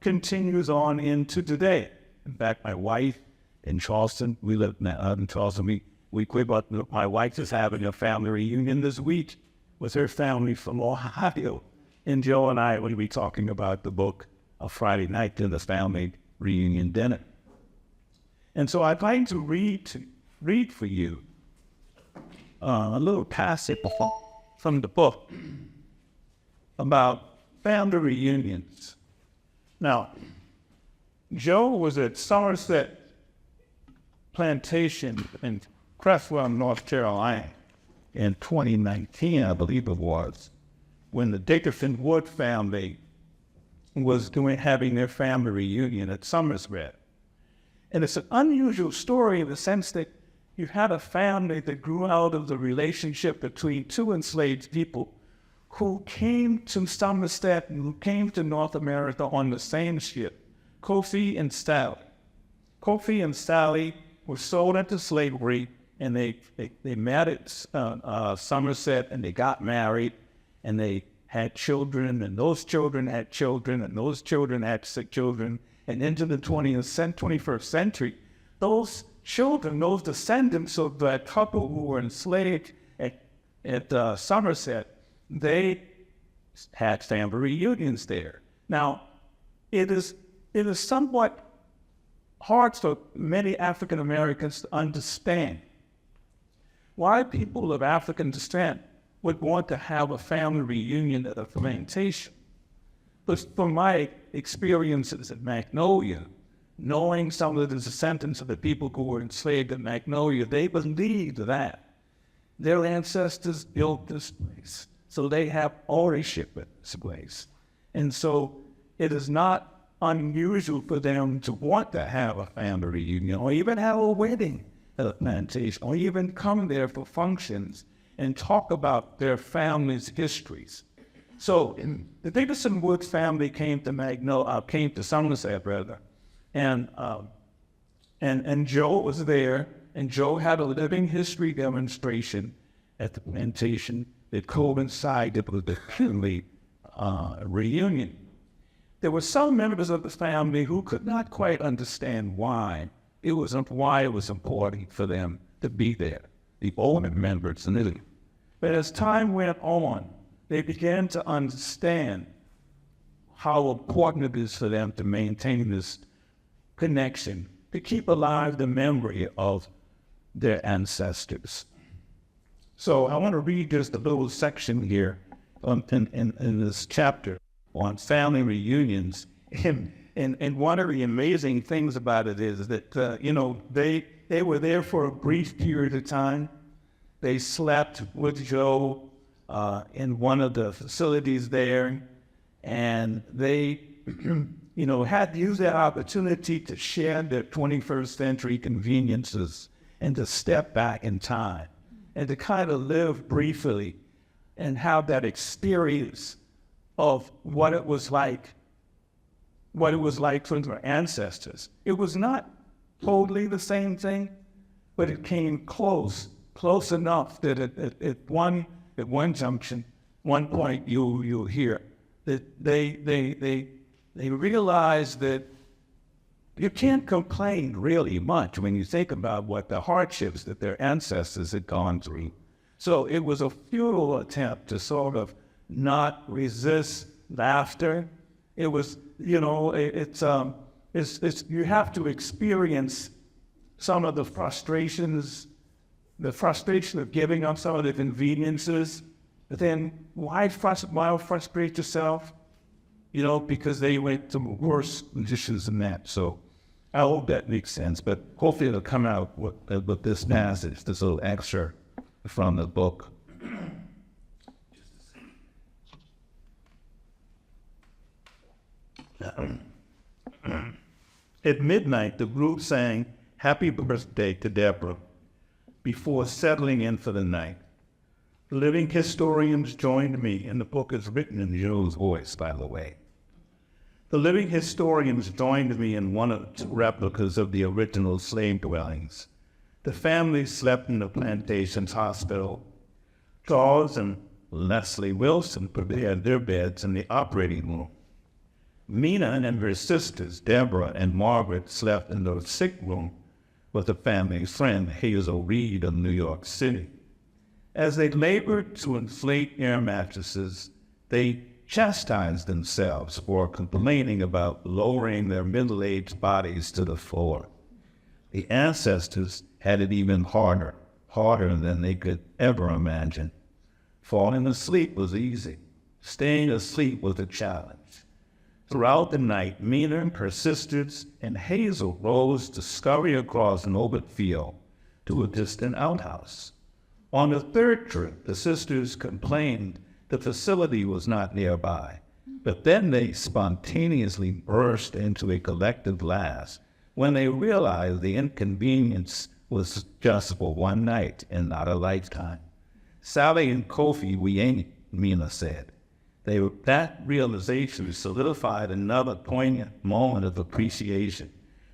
continues on into today. In fact, my wife in Charleston, we live in Charleston, my wife is having a family reunion this week with her family from Ohio. And Joe and I will be talking about the book Friday night in the family reunion dinner. And so I'd like to read for you a little passage from the book about family reunions. Now, Joe was at Somerset Plantation in Cresswell, North Carolina in 2019, I believe it was, when the Dickerson Wood family was having their family reunion at Somerset. And it's an unusual story in the sense that you had a family that grew out of the relationship between two enslaved people who came to Somerset and who came to North America on the same ship, Kofi and Sally. Kofi and Sally were sold into slavery, and they met at Somerset, and they got married, and they had children, and those children had children, and those children had sick children. And into the 21st century, those children, those descendants of that couple who were enslaved at Somerset, they had family reunions there. Now, it is somewhat hard for many African Americans to understand why people of African descent would want to have a family reunion at a plantation. But from my experiences at Magnolia, knowing some of the descendants of the people who were enslaved in Magnolia, they believed that their ancestors built this place, so they have ownership of this place. And so it is not unusual for them to want to have a family reunion or even have a wedding at a plantation or even come there for functions and talk about their family's histories. So the Davidson Woods family came to Somerset rather, and Joe was there, and Joe had a living history demonstration at the plantation that coincided with the family reunion. There were some members of the family who could not quite understand why it was important for them to be there, the older members. But as time went on, they began to understand how important it is for them to maintain this connection, to keep alive the memory of their ancestors. So I want to read just a little section here in this chapter on family reunions. And one of the amazing things about it is that, they were there for a brief period of time. They slept with Joe in one of the facilities there, and they, had to use that opportunity to share their 21st century conveniences and to step back in time and to kind of live briefly and have that experience of what it was like for their ancestors. It was not totally the same thing, but it came close enough that at one junction, one point you'll hear that they realized that you can't complain really much when you think about what the hardships that their ancestors had gone through. So it was a futile attempt to sort of not resist laughter. It was, you have to experience some of the frustrations, the frustration of giving up some of the conveniences. But then why frustrate yourself? Because they went to worse conditions than that. So I hope that makes sense. But hopefully it'll come out with this passage, this little excerpt from the book. At midnight, the group sang "Happy Birthday" to Deborah before settling in for the night. The living historians joined me, and the book is written in Joe's voice, by the way. The living historians joined me in one of the replicas of the original slave dwellings. The family slept in the plantation's hospital. Charles and Leslie Wilson prepared their beds in the operating room. Mina and her sisters, Deborah and Margaret, slept in the sick room with the family's friend, Hazel Reed of New York City. As they labored to inflate air mattresses, they chastised themselves for complaining about lowering their middle-aged bodies to the floor. The ancestors had it even harder than they could ever imagine. Falling asleep was easy. Staying asleep was a challenge. Throughout the night, Mina, her sisters, and Hazel rose to scurry across an open field to a distant outhouse. On the third trip, the sisters complained the facility was not nearby, but then they spontaneously burst into a collective laugh when they realized the inconvenience was just for one night and not a lifetime. "Sally and Kofi, we ain't," Mina said. That realization solidified another poignant moment of appreciation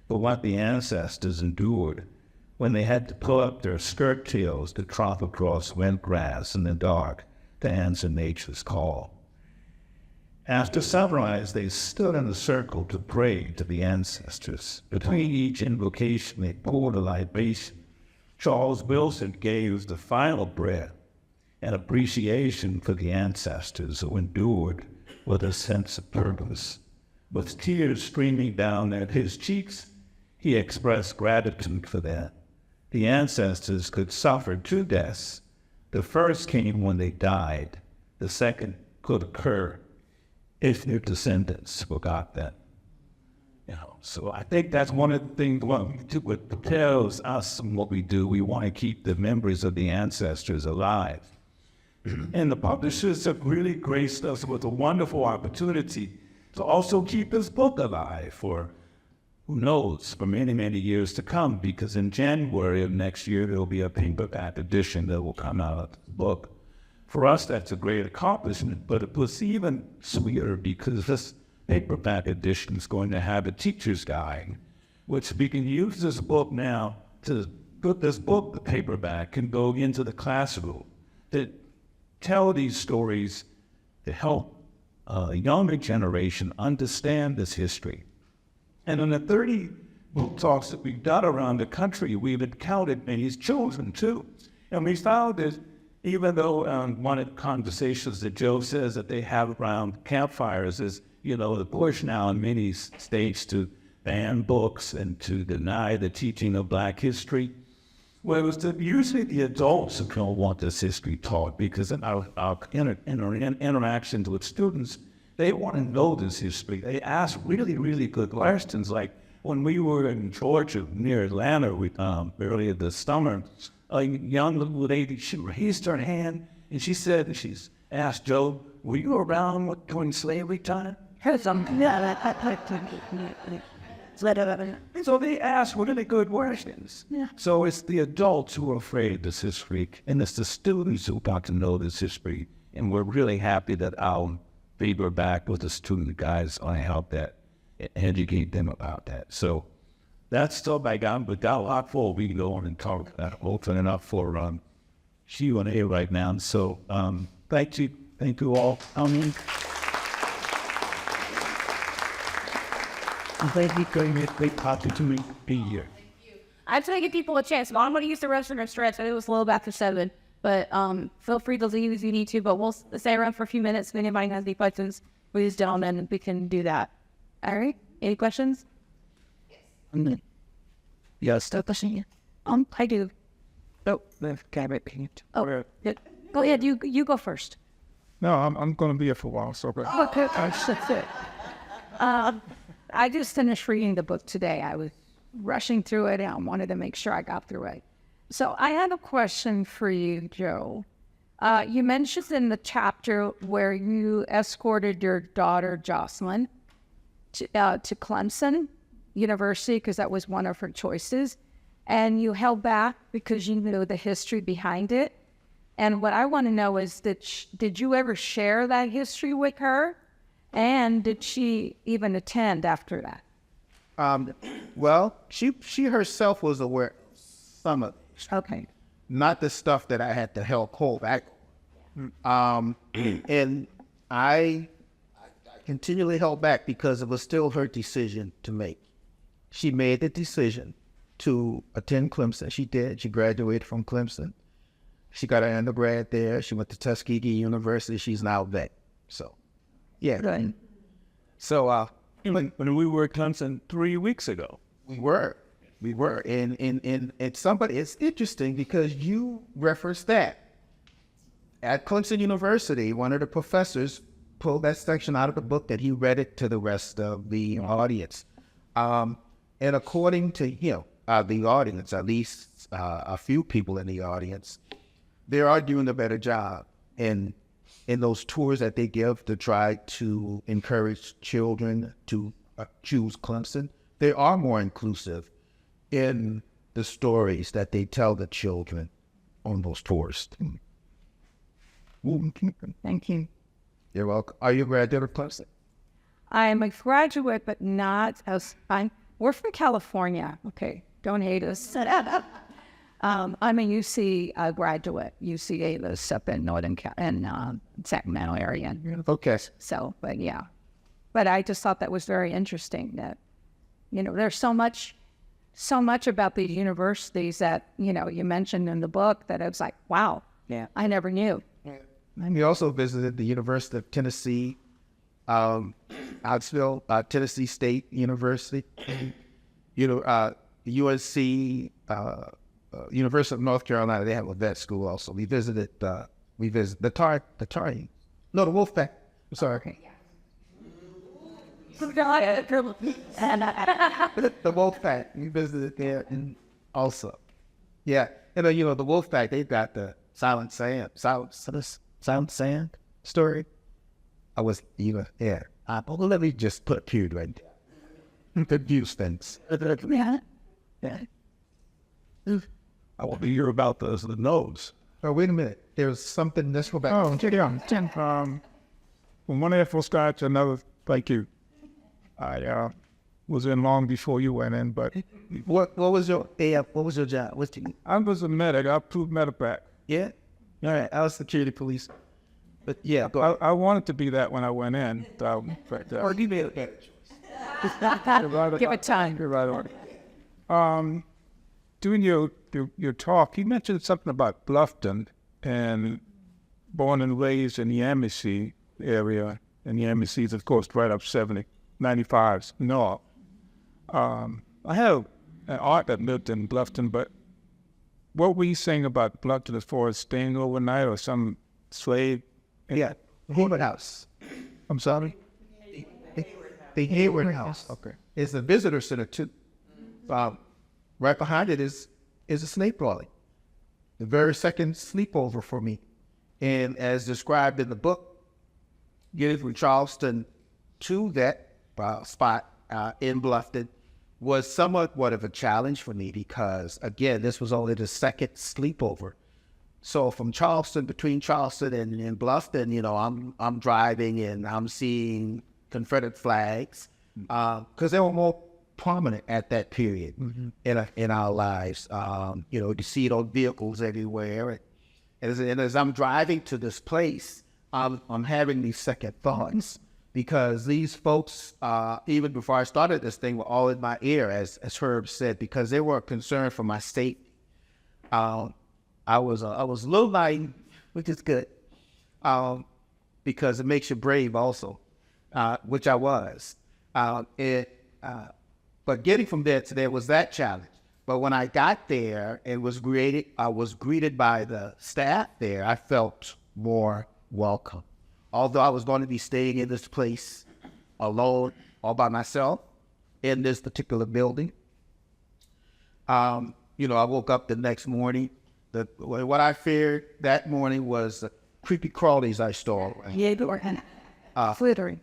for what the ancestors endured when they had to pull up their skirt tails to trot across wet grass in the dark to answer nature's call. After sunrise, they stood in a circle to pray to the ancestors. Between each invocation, they poured a libation. Charles Wilson gave the final breath, an appreciation for the ancestors who endured with a sense of purpose. With tears streaming down at his cheeks, he expressed gratitude for that. The ancestors could suffer two deaths. The first came when they died. The second could occur if their descendants forgot that. So I think that's one of the things what tells us what we do. We want to keep the memories of the ancestors alive. And the publishers have really graced us with a wonderful opportunity to also keep this book alive for, who knows, for many, many years to come, because in January of next year, there'll be a paperback edition that will come out of the book. For us, that's a great accomplishment, but it was even sweeter because this paperback edition is going to have a teacher's guide, which we can use this book now to put this book, the paperback, can go into the classroom to tell these stories to help a younger generation understand this history. And in the 30 book talks that we've done around the country, we've encountered many children too. And we found that even though one of the conversations that Joe says that they have around campfires is, the push now in many states to ban books and to deny the teaching of Black history. Well, it was usually the adults who don't want this history taught, because in our interactions with students, they want to know this history. They ask really, really good questions. Like when we were in Georgia near Atlanta earlier this summer, a young little lady, she raised her hand and she said, she's asked Joe, were you around during slavery time? And so they ask really good questions. Yeah. So it's the adults who are afraid of this history, and it's the students who got to know this history. And we're really happy that our paperback with the student guides on help that educate them about that. So that's still I got, but got a lot for we can go on and talk about opening up for Q&A right now. So thank you all. Thank you for being a big part to me be here. I'm trying to give people a chance. I'm going to use the restroom or stretch. I know it was a little after 7, but feel free to leave if you need to. But we'll stay around for a few minutes. If anybody has any questions, please gentlemen, we can do that. All right. Any questions? Yes. Yes. Stop question. I do. Oh, the cabinet. Oh, yeah. Go ahead. You go first. No, I'm going to be here for a while. So okay. Okay. That's it. I just finished reading the book today. I was rushing through it and I wanted to make sure I got through it. So I have a question for you, Joe. You mentioned in the chapter where you escorted your daughter, Jocelyn, to Clemson University because that was one of her choices. And you held back because you knew the history behind it. And what I want to know is that did you ever share that history with her? And did she even attend after that? Well, she herself was aware of some of it. Okay. Not the stuff that I had to help hold back. And I continually held back because it was still her decision to make. She made the decision to attend Clemson. She did. She graduated from Clemson. She got her undergrad there. She went to Tuskegee University. She's now vet. So, yeah. Good. So, When we were at Clemson 3 weeks ago. we were. And somebody, it's interesting because you referenced that. At Clemson University, one of the professors pulled that section out of the book that he read it to the rest of the audience. And according to him, the audience, at least a few people in the audience, they are doing a better job in those tours that they give to try to encourage children to choose Clemson. They are more inclusive in the stories that they tell the children on those tours. Thank you. You're welcome. Are you a graduate of Clemson? I'm a graduate, but not as we're from California. Okay, don't hate us. I'm a UC graduate, UCA lives up in Northern Sacramento area. Okay. So, but yeah. But I just thought that was very interesting that, there's so much about these universities that, you mentioned in the book that I was like, wow, Yeah. I never knew. And we also visited the University of Tennessee, Knoxville, Tennessee State University, UNC, University of North Carolina. They have a vet school also. We visited the Wolfpack. I'm sorry. Okay. The wolf pack, we visited there and also. Yeah, and you know, the wolf pack, they've got the silent sand story. I was, you know, yeah. Well, let me just put a period right there. Confuse things. Yeah. I want to hear about the nose. Oh, wait a minute. There's something, let's go back. Oh, yeah. From one Air Force guy to another, thank you. I was in long before you went in, but What was your job? I was a medic. I proved medevac. Yeah? All right, I was security police. But yeah, go ahead. I wanted to be that when I went in. So, but, Or you made a better choice. Give it time. you're right on. Doing your talk, you mentioned something about Bluffton and born and raised in the Embassy area. And the Embassy is, of course, right up 95 north. I have an aunt that lived in Bluffton, but what were you saying about Bluffton as far as staying overnight or some slave? Yeah, Hayward House. I'm sorry? The Hayward House. Okay. It's a visitor center too. Right behind it is a snake dwelling. The very second sleepover for me. And as described in the book, getting from Charleston to that spot in Bluffton was somewhat of a challenge for me because, again, this was only the second sleepover. So from Charleston, between Charleston and Bluffton, you know, I'm driving and I'm seeing Confederate flags because they were more prominent at that period in our lives. You know, you see it on vehicles everywhere. And as I'm driving to this place, I'm having these second thoughts because these folks, even before I started this thing, were all in my ear, as Herb said, because they were concerned for my safety. I was a little naive, which is good, because it makes you brave also, which I was. But getting from there to there was that challenge. But when I got there and I was greeted by the staff there, I felt more welcome. Although I was going to be staying in this place alone, all by myself, in this particular building. You know, I woke up the next morning. What I feared that morning was the creepy crawlies I saw. Yeah, they were slithering.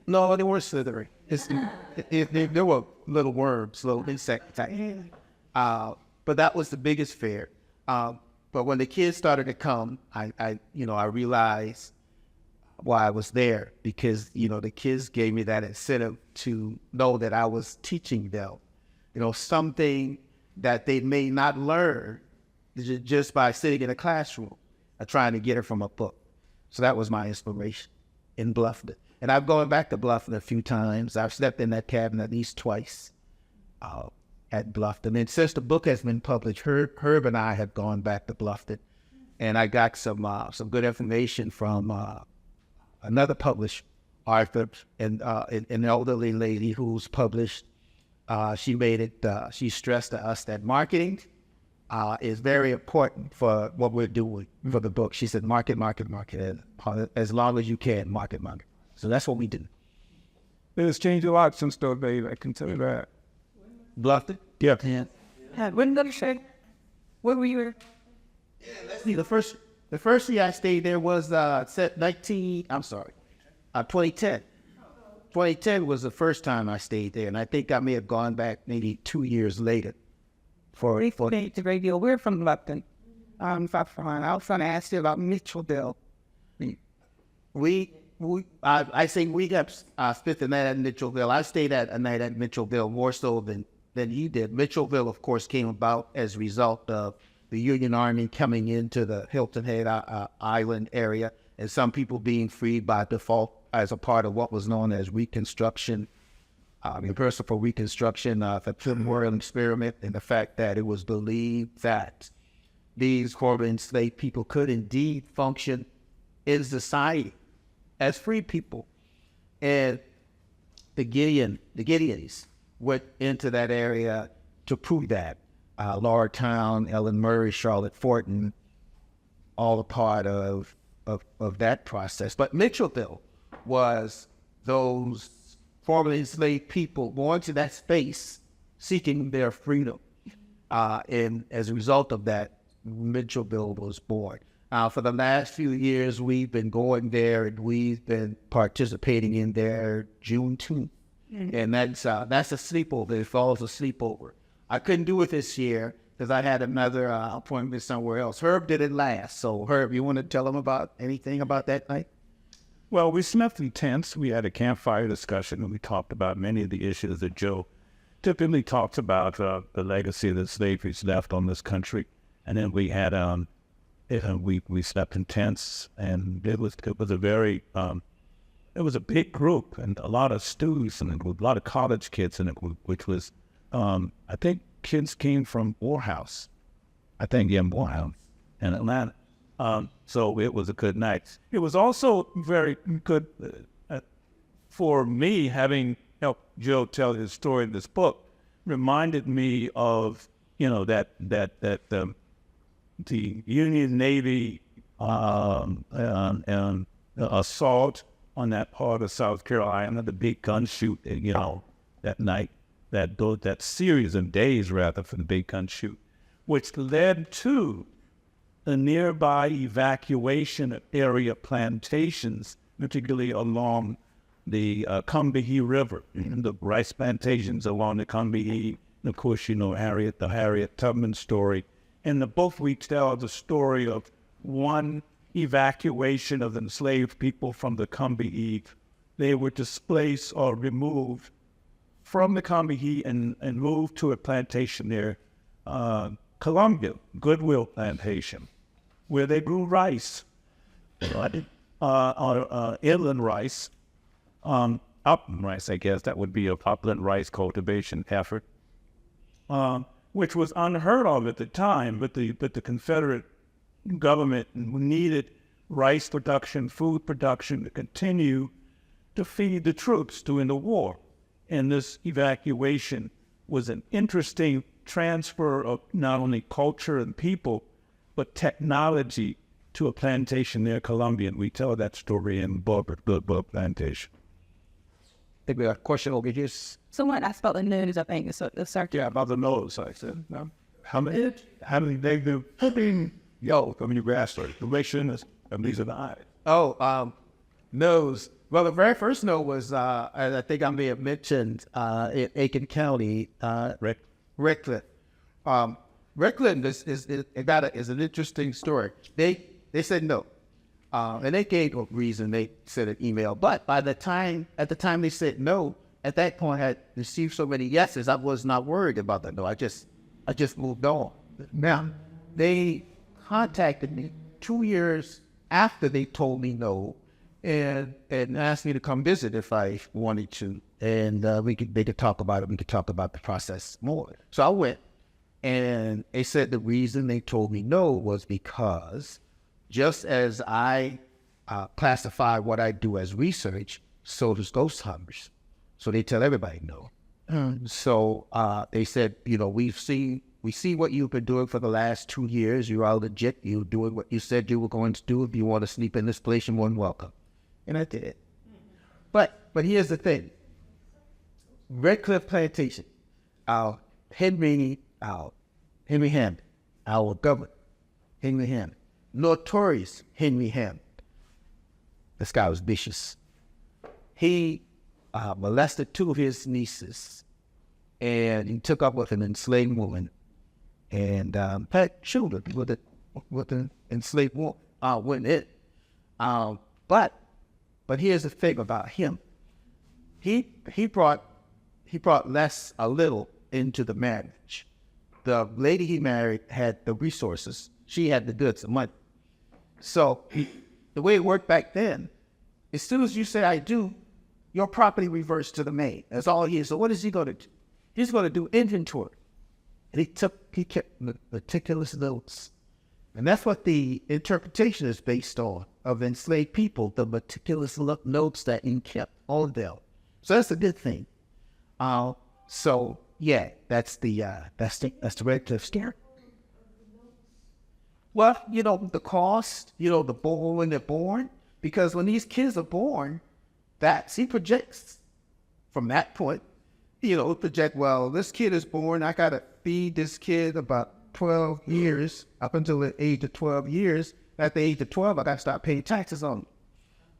No, they weren't slithering. There were little worms, little insects. But that was the biggest fear. But when the kids started to come, I realized why I was there because, you know, the kids gave me that incentive to know that I was teaching them, you know, something that they may not learn just by sitting in a classroom or trying to get it from a book. So that was my inspiration in Bluffton. And I've gone back to Bluffton a few times. I've slept in that cabin at least twice at Bluffton. And since the book has been published, Herb and I have gone back to Bluffton. And I got some good information from another published author and an elderly lady who's published. She made it, she stressed to us that marketing is very important for what we're doing for the book. She said, market, and as long as you can, market. So that's what we do. It has changed a lot since those days, I can tell you that. Bluffton? Yeah. When did you say? What were you? Let's see, the first year I stayed there was 2010. 2010 was the first time I stayed there, and I think I may have gone back maybe 2 years later. To radio. We're from Lupton, South Carolina. I was going to ask you about Mitchellville. I think we got spent the night at Mitchellville. I stayed a night at Mitchellville more so than you did. Mitchellville, of course, came about as a result of the Union Army coming into the Hilton Head Island area, and some people being freed by default as a part of what was known as Reconstruction, the Person for Reconstruction, the Film World Experiment, and the fact that it was believed that these former enslaved people could indeed function in society as free people. And the Gideons went into that area to prove that. Lordstown, Ellen Murray, Charlotte Fortin, all a part of that process. But Mitchellville was those formerly enslaved people going to that space seeking their freedom. And as a result of that, Mitchellville was born. For the last few years, we've been going there and we've been participating in their Juneteenth. And that's a sleepover. It falls a sleepover. I couldn't do it this year because I had another appointment somewhere else. Herb did it last. So, Herb, you want to tell them about anything about that night? Well, we slept in tents. We had a campfire discussion, and we talked about many of the issues that Joe typically talks about, the legacy that slavery's left on this country. And then we had we slept in tents, and it was a very it was a big group and a lot of students and a lot of college kids in it, which was I think kids came from Morehouse. I think Morehouse in Atlanta. So it was a good night. It was also very good for me, having helped Joe tell his story in this book, reminded me of, that the Union Navy and assault on that part of South Carolina, the big gun shoot, that night, that series of days rather for the big gun shoot, which led to the nearby evacuation of area plantations, particularly along the Combahee River, the rice plantations along the Combahee. And of course, the Harriet Tubman story. In the book, we tell the story of one evacuation of enslaved people from the Combahee. They were displaced or removed from the Combahee and moved to a plantation there, Columbia, Goodwill Plantation, where they grew rice, inland rice, upland rice, I guess. That would be a upland rice cultivation effort, which was unheard of at the time, but the Confederate government needed rice production, food production to continue to feed the troops during the war. And this evacuation was an interesting transfer of not only culture and people, but technology to a plantation near Columbia. And we tell that story in Book Plantation. I think we got a question over here. Someone asked about the news, I think. So the search. Yeah, about the nose, I said. No. How many negative when you grasp it, the ration is, and these are the eyes. Nose. Well, the very first note was, I think I may have mentioned, in Aiken County, Redcliffe. Redcliffe is an interesting story. They said no, and they gave a reason. They sent an email, but at the time they said no, at that point I had received so many yeses, I was not worried about that. No, I just moved on. Now they contacted me 2 years after they told me no, and asked me to come visit if I wanted to, and they could talk about it. We could talk about the process more. So I went, and they said the reason they told me no was because just as I classify what I do as research, so does ghost hunters. So they tell everybody no. So they said, we see what you've been doing for the last 2 years. You are legit. You're doing what you said you were going to do. If you want to sleep in this place, you're more than welcome. And I did. But here's the thing. Redcliffe Plantation, Henry Hammond, our governor, Henry Hammond, notorious Henry Hammond. This guy was vicious. He molested 2 of his nieces, and he took up with an enslaved woman, and had children with an enslaved woman. But here's the thing about him. He brought a little into the marriage. The lady he married had the resources. She had the goods and money. So the way it worked back then, as soon as you say I do, your property reverts to the maid. That's all he is. So what is he going to do? He's going to do inventory. And he kept meticulous notes. And that's what the interpretation is based on of enslaved people, the meticulous notes that he kept on them. So that's a good thing. So yeah, that's the Redcliffe scare. Well, the cost, when they're born, because when these kids are born, he projects from that point, you know, project, well, this kid is born, I got to feed this kid about 12 years, up until the age of 12 years. At the age of 12, I got to start paying taxes on them.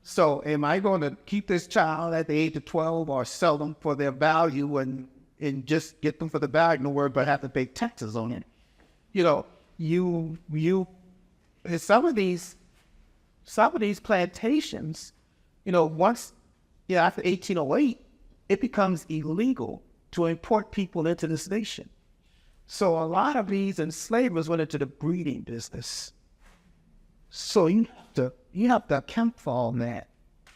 So am I going to keep this child at the age of 12 or sell them for their value and just get them for the value, no word, but have to pay taxes on it? You know, some of these plantations, you know, once, you know, after 1808, it becomes illegal to import people into this nation. So a lot of these enslavers went into the breeding business. So you have to account for all that,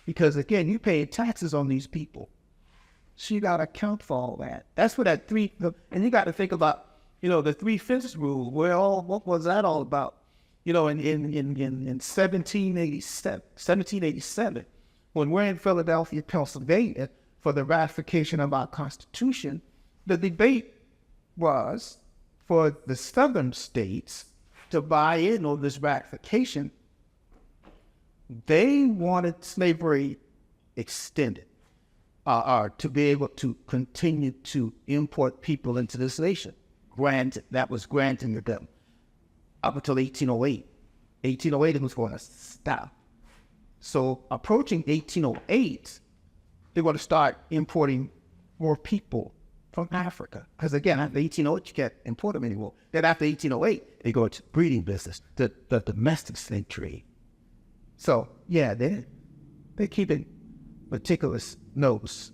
because again, you pay taxes on these people. So you got to account for all that. That's what and you got to think about, you know, the 3/5 rule. What was that all about? You know, in 1787, when we're in Philadelphia, Pennsylvania, for the ratification of our Constitution, the debate was for the southern states to buy in on this ratification. They wanted slavery extended, or to be able to continue to import people into this nation. That was granted to them up until 1808. 1808, it was going to stop. So approaching 1808, they're going to start importing more people from Africa. Because again, after 1808, you can't import them anymore. Then after 1808, they go to breeding business, the domestic slave trade. So yeah, they're keeping meticulous notes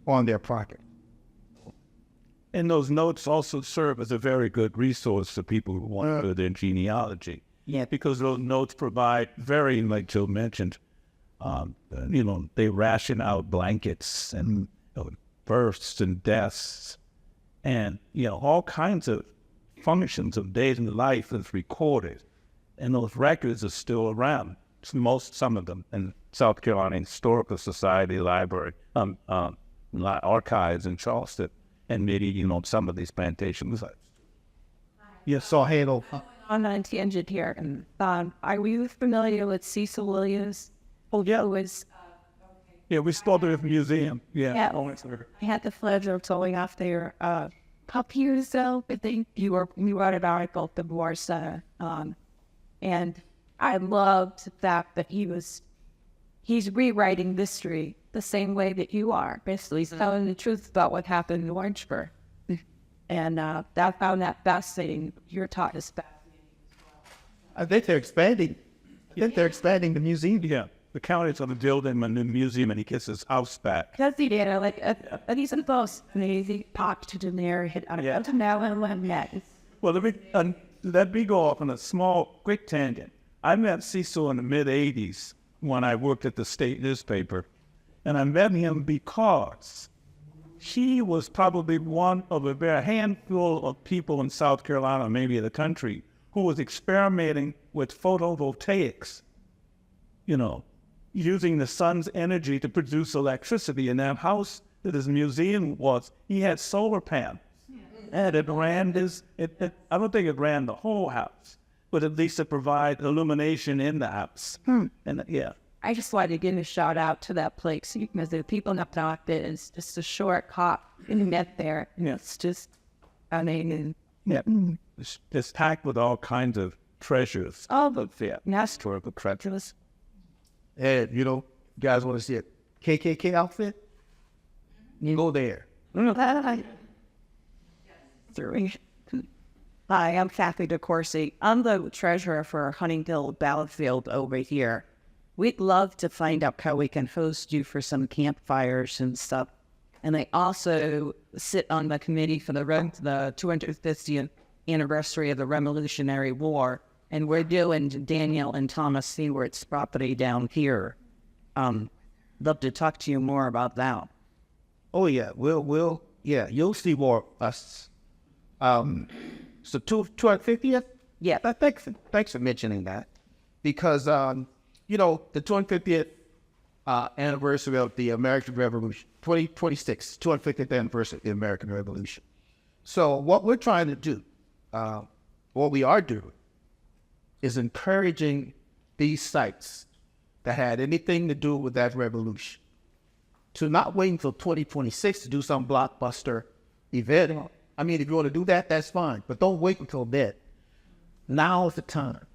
on their property. And those notes also serve as a very good resource for people who want to do their genealogy. Yeah. Because those notes provide very, like Joe mentioned, you know, they ration out blankets and births and deaths and, you know, all kinds of functions of daily life is recorded. And those records are still around. Some of them in South Carolina Historical Society Library, archives in Charleston, and maybe, you know, some of these plantations. Yes, so handle. On a tangent here, and are you familiar with Cecil Williams? Oh, yeah. Who was Yeah, we started at the museum. Yeah. Yeah. I had the pleasure of going off there a couple years ago. I think you wrote an article at the War Center, and I loved the fact that he's rewriting history the same way that you are. Basically, he's telling the truth about what happened in Orangeburg, and I found that fascinating. Your talk is fascinating. I think they're expanding. The museum. Yeah. The county's going to build him a new museum, and he gets his house back. Because he did, he's in both. He talked to the mayor, Well, let me go off on a small, quick tangent. I met Cecil in the mid-'80s when I worked at the state newspaper, and I met him because he was probably one of a very handful of people in South Carolina, maybe the country, who was experimenting with photovoltaics, you know, using the sun's energy to produce electricity. In that house that his museum was, he had solar panels. And it ran I don't think it ran the whole house, but at least it provided illumination in the house. And yeah. I just wanted to give a shout out to that place because the people up there, it's just a short hop and met there. Yeah. It's just amazing. Yeah. It's packed with all kinds of treasures. Historical treasures. And, you know, you guys want to see a KKK outfit? You go there. Hi, I'm Kathy DeCourcy. I'm the treasurer for Huntingdale Battlefield over here. We'd love to find out how we can host you for some campfires and stuff. And I also sit on the committee for the 250th anniversary of the Revolutionary War. And we're doing Daniel and Thomas Seward's property down here. Love to talk to you more about that. Oh yeah, you'll see more of us. So 250th? Yeah. Thanks for mentioning that. Because, you know, the 250th anniversary of the American Revolution, 2026, 250th anniversary of the American Revolution. So what we're trying to do, what we are doing, is encouraging these sites that had anything to do with that revolution to not wait until 2026 to do some blockbuster event. I mean, if you want to do that, that's fine, but don't wait until then. Now is the time.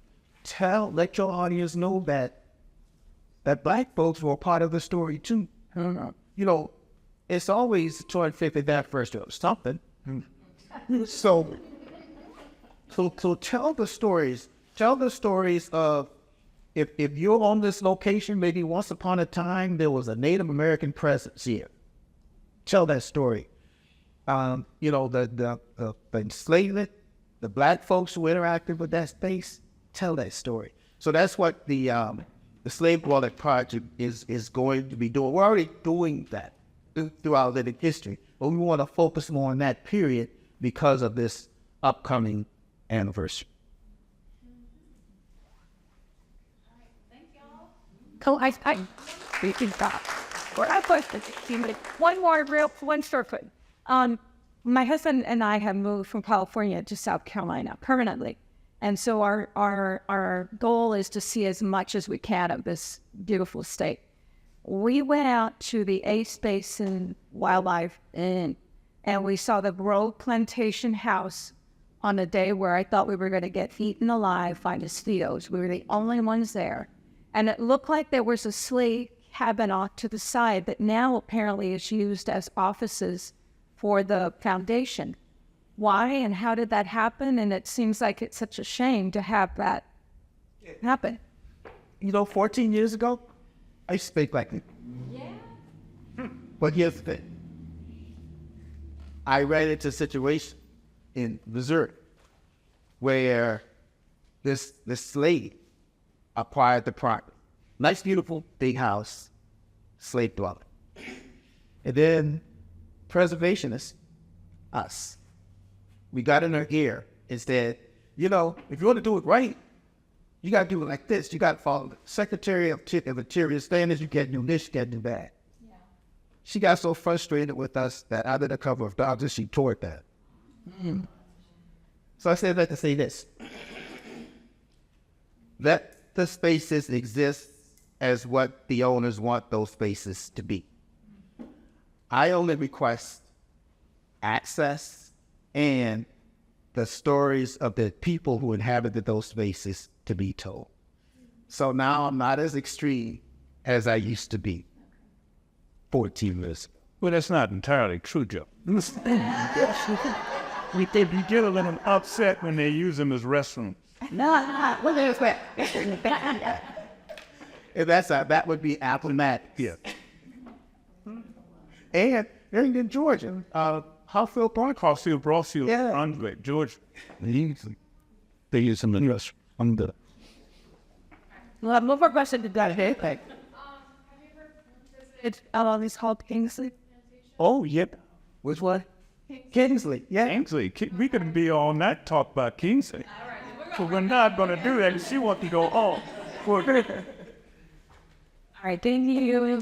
Let your audience know that Black folks were a part of the story too. You know, it's always 250th anniversary of something. So tell the stories. Tell the stories of if you're on this location, maybe once upon a time there was a Native American presence here. Tell that story. You know, the enslavement, the Black folks who interacted with that space. Tell that story. So that's what the Slave Dwelling Project is going to be doing. We're already doing that throughout living history, but we want to focus more on that period because of this upcoming anniversary. Cool. We can stop. Or I put one short foot. My husband and I have moved from California to South Carolina permanently. And so our goal is to see as much as we can of this beautiful state. We went out to the Ace Basin Wildlife Inn, and we saw the Grove Plantation House on a day where I thought we were going to get eaten alive by mosquitoes. We were the only ones there. And it looked like there was a slave cabin off to the side that now apparently is used as offices for the foundation. Why and how did that happen? And it seems like it's such a shame to have that happen. You know, 14 years ago, I used to speak like that. Yeah. But here's the thing. I ran into a situation in Missouri where this slave acquired the property. Nice, beautiful, big house, slave dwelling. And then preservationists, us, we got in our ear and said, you know, if you want to do it right, you got to do it like this. You got to follow the Secretary of Interior standards. You can't do this, you can't do that. Yeah. She got so frustrated with us that under the cover of darkness, she tore it down. Mm-hmm. So I said that to say this. Let the spaces exist as what the owners want those spaces to be. I only request access and the stories of the people who inhabited those spaces to be told. So now I'm not as extreme as I used to be 14 years ago. Well, that's not entirely true, Joe. We get a little upset when they use them as restrooms. No, what is that? And that would be Appomattox. Yeah. And in Georgia, Housefield Park. Brossfield, Yeah. Andre, Georgia. They use them in restaurants. Well, I have no more questions to that. Have you ever visited it's called Kingsley? Oh, yep. Which one? Kingsley. Yeah. Kingsley. We could be all night talk about Kingsley. But we're not going to do that. She wants to go home. All right, thank you.